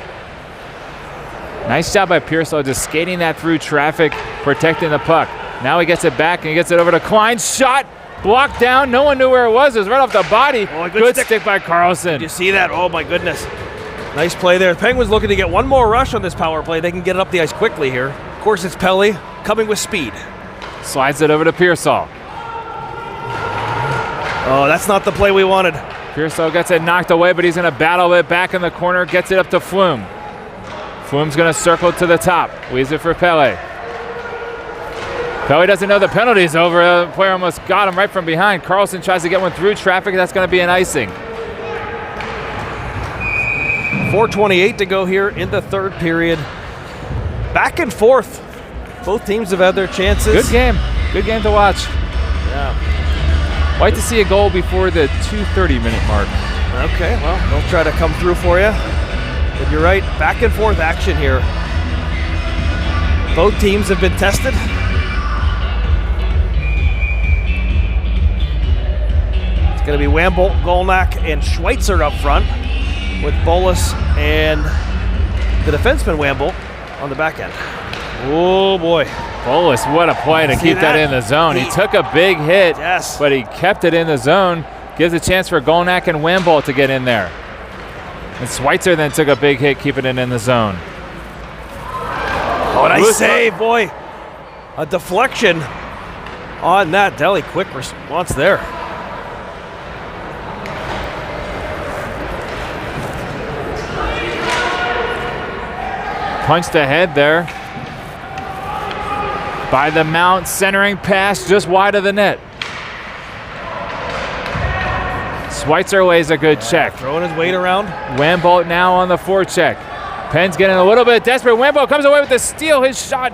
Nice job by Pearsall just skating that through traffic, protecting the puck. Now he gets it back and he gets it over to Klein. Shot blocked down. No one knew where it was. It was right off the body. Oh, good stick by Carlson. Did you see that? Oh my goodness. Nice play there. The Penguins looking to get one more rush on this power play. They can get it up the ice quickly here. Of course, it's Pele coming with speed. Slides it over to Pearsall. Oh, that's not the play we wanted. Pearsall gets it knocked away, but he's going to battle it back in the corner. Gets it up to Flume. Flume's going to circle to the top. Leaves it for Pele. Pele doesn't know the penalty's over. The player almost got him right from behind. Carlson tries to get one through traffic. That's going to be an icing. 4:28 to go here in the third period. Back and forth. Both teams have had their chances. Good game. Good game to watch. Yeah. Like to see a goal before the 2:30-minute mark. Okay, well, they'll try to come through for you. But you're right, back and forth action here. Both teams have been tested. It's going to be Wambolt, Golnak, and Schweitzer up front, with Bolus and the defenseman Wambolt on the back end. Oh boy. Bolus, what a play to keep that in the zone. He took a big hit, yes, but he kept it in the zone. Gives a chance for Golnak and Wambolt to get in there. And Schweitzer then took a big hit, keeping it in the zone. Oh, nice save, boy. A deflection on that. Delhi, quick response there. Punched ahead there by the Mount, centering pass just wide of the net. Schweitzer lays a good check. Throwing his weight around. Wambolt now on the forecheck. Penn's getting a little bit desperate. Wambolt comes away with the steal. His shot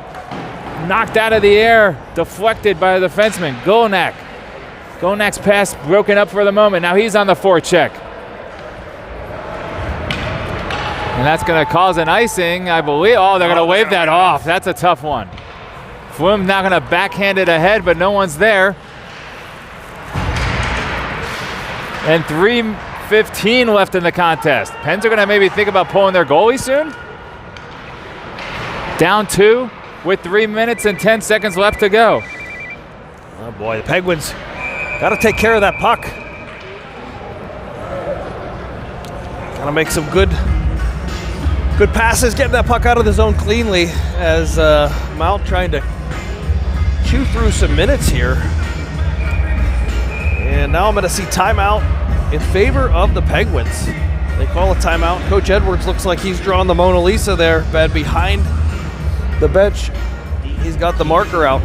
knocked out of the air, deflected by the defenseman, Golnak. Golnak's pass broken up for the moment. Now he's on the forecheck. And that's going to cause an icing, I believe. Oh, they're going to wave that off. That's a tough one. Flume's now going to backhand it ahead, but no one's there. And 3:15 left in the contest. Pens are going to maybe think about pulling their goalie soon. Down 2 with 3 minutes and 10 seconds left to go. Oh boy, the Penguins got to take care of that puck. Got to make some good passes, getting that puck out of the zone cleanly as Mount trying to chew through some minutes here. And now I'm going to see timeout in favor of the Penguins. They call a timeout. Coach Edwards looks like he's drawn the Mona Lisa there, Ben, behind the bench. He's got the marker out.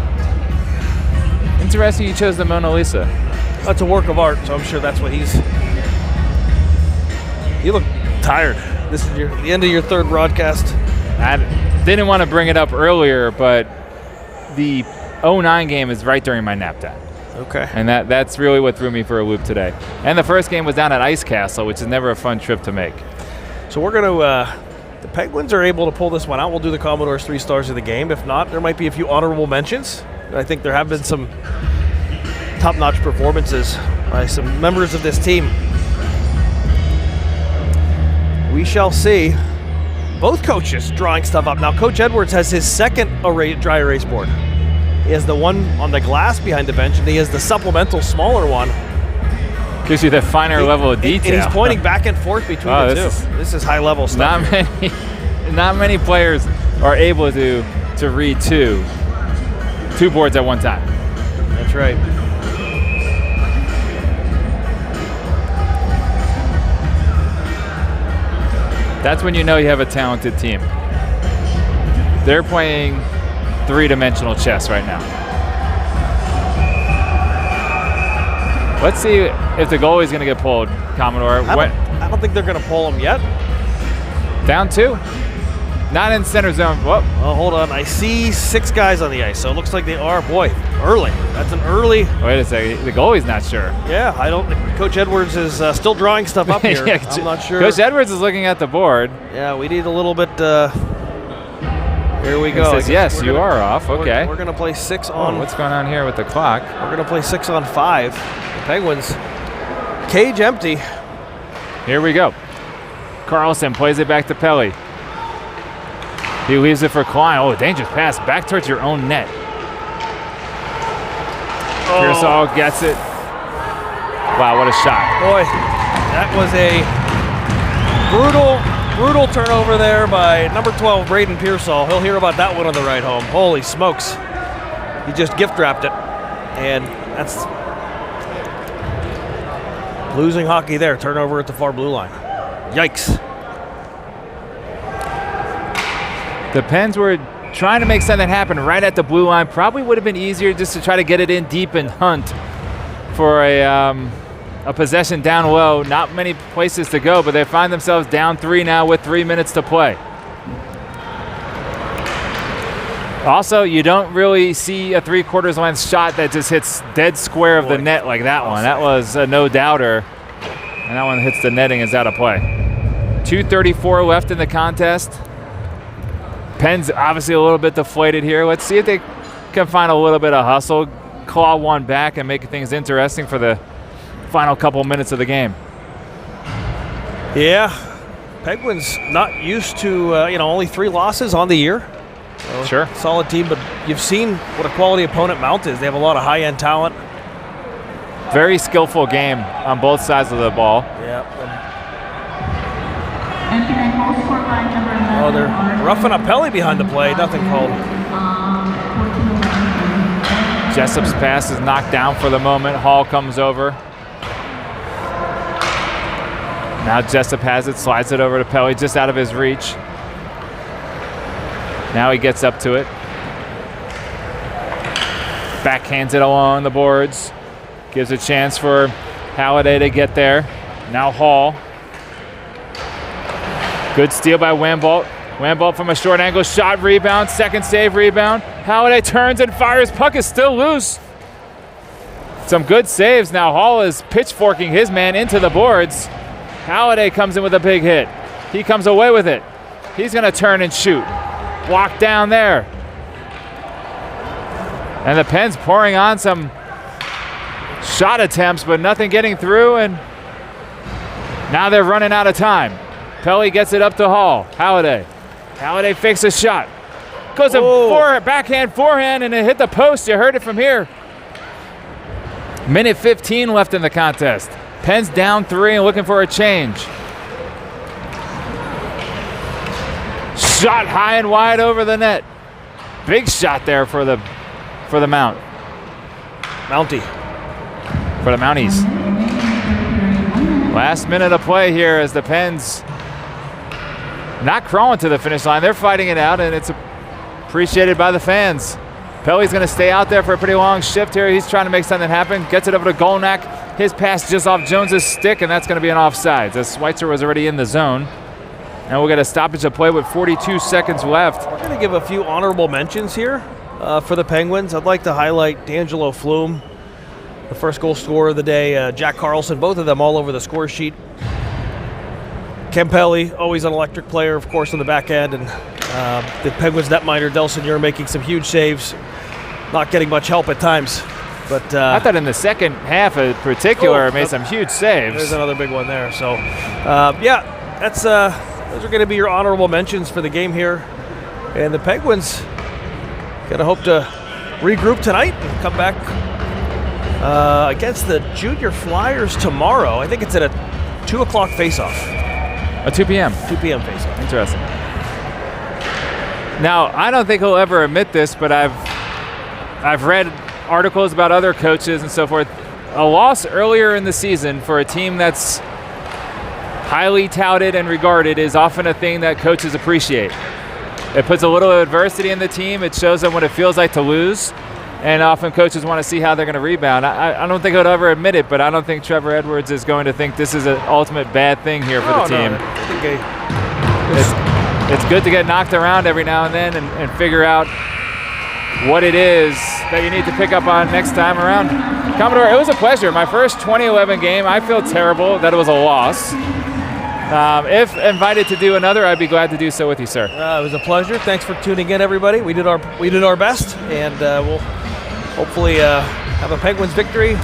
Interesting you chose the Mona Lisa. That's a work of art, so I'm sure that's what he's... You look tired. This is the end of your third broadcast. I didn't want to bring it up earlier, but the 09 game is right during my nap time. Okay. And that's really what threw me for a loop today. And the first game was down at Ice Castle, which is never a fun trip to make. So we're going to... the Penguins are able to pull this one out. We'll do the Commodores 3 stars of the game. If not, there might be a few honorable mentions. I think there have been some top-notch performances by some members of this team. We shall see. Both coaches drawing stuff up. Now, Coach Edwards has his second dry erase board. He has the one on the glass behind the bench, and he has the supplemental smaller one. Gives you the finer level of detail. And he's pointing back and forth between the two. This is high-level stuff. Not many players are able to read two boards at one time. That's right. That's when you know you have a talented team. They're playing three-dimensional chess right now. Let's see if the goalie's going to get pulled, Commodore. I don't think they're going to pull him yet. Down 2? Not in center zone. Whoa. Oh, hold on. I see 6 guys on the ice, so it looks like they are, early. That's an early. Wait a second. The goalie's not sure. Yeah, I don't. Coach Edwards is still drawing stuff up here. Yeah, I'm not sure. Coach Edwards is looking at the board. Yeah, we need a little bit. Here we go. He says, yes, you are off. Okay. We're going to play 6 on. What's going on here with the clock? We're going to play 6 on 5. The Penguins. Cage empty. Here we go. Carlson plays it back to Pelly. He leaves it for Klein. Oh, dangerous pass back towards your own net. Pearsall gets it. Wow, what a shot. Boy, that was a brutal turnover there by number 12, Braden Pearsall. He'll hear about that one on the ride home. Holy smokes. He just gift wrapped it. And that's losing hockey there. Turnover at the far blue line. Yikes. The Pens were trying to make something happen right at the blue line. Probably would have been easier just to try to get it in deep and hunt for a possession down low. Not many places to go, but they find themselves down 3 now with 3 minutes to play. Also, you don't really see a three-quarters length shot that just hits dead square of the net like that one. That was a no-doubter, and that one hits the netting and is out of play. 2:34 left in the contest. Pens obviously a little bit deflated here. Let's see if they can find a little bit of hustle, claw one back, and make things interesting for the final couple minutes of the game. Yeah, Penguins not used to, only 3 losses on the year. So sure. Solid team, but you've seen what a quality opponent Mount is. They have a lot of high-end talent. Very skillful game on both sides of the ball. Yeah. Oh, they're roughing up Pelly behind the play. Nothing called. Jessup's pass is knocked down for the moment. Hall comes over. Now Jessup has it, slides it over to Pelly, just out of his reach. Now he gets up to it. Backhands it along the boards. Gives a chance for Halliday to get there. Now Hall. Good steal by Wambolt. Wambolt from a short angle shot, rebound, second save, rebound. Halliday turns and fires. Puck is still loose. Some good saves. Now Hall is pitchforking his man into the boards. Halliday comes in with a big hit. He comes away with it. He's going to turn and shoot. Blocked down there. And the Pens pouring on some shot attempts, but nothing getting through, and now they're running out of time. Pelly gets it up to Hall. Halliday. Halliday fakes a shot. Goes a backhand forehand, and it hit the post. You heard it from here. Minute 15 left in the contest. Pens down 3 and looking for a change. Shot high and wide over the net. Big shot there for the Mount. Mountie. for the Mounties. Last minute of play here as the Pens not crawling to the finish line. They're fighting it out, and it's appreciated by the fans. Pelly's going to stay out there for a pretty long shift here. He's trying to make something happen. Gets it over to Golnack. His pass just off Jones's stick, and that's going to be an offsides as Schweitzer was already in the zone. And we'll get a stoppage of play with 42 seconds left. We're going to give a few honorable mentions here for the Penguins. I'd like to highlight D'Angelo Flume, the first goal scorer of the day. Jack Carlson, both of them all over the score sheet. Kempelli, always an electric player, of course, on the back end. And the Penguins netminder, Del Senor, making some huge saves. Not getting much help at times. But I thought in the second half in particular, made some huge saves. There's another big one there. So, yeah, that's those are going to be your honorable mentions for the game here. And the Penguins going to hope to regroup tonight and come back against the Junior Flyers tomorrow. I think it's at a 2 o'clock face-off. A 2 p.m. 2 p.m. face-off. Interesting. Now, I don't think he'll ever admit this, but I've read articles about other coaches and so forth. A loss earlier in the season for a team that's highly touted and regarded is often a thing that coaches appreciate. It puts a little adversity in the team. It shows them what it feels like to lose. And often coaches want to see how they're going to rebound. I don't think he'll ever admit it, but I don't think Trevor Edwards is going to think this is an ultimate bad thing here for the team. It's good to get knocked around every now and then and figure out what it is that you need to pick up on next time around. Commodore, it was a pleasure. My first 2011 game, I feel terrible that it was a loss. If invited to do another, I'd be glad to do so with you, sir. It was a pleasure. Thanks for tuning in, everybody. We did our best, and we'll hopefully have a Penguins victory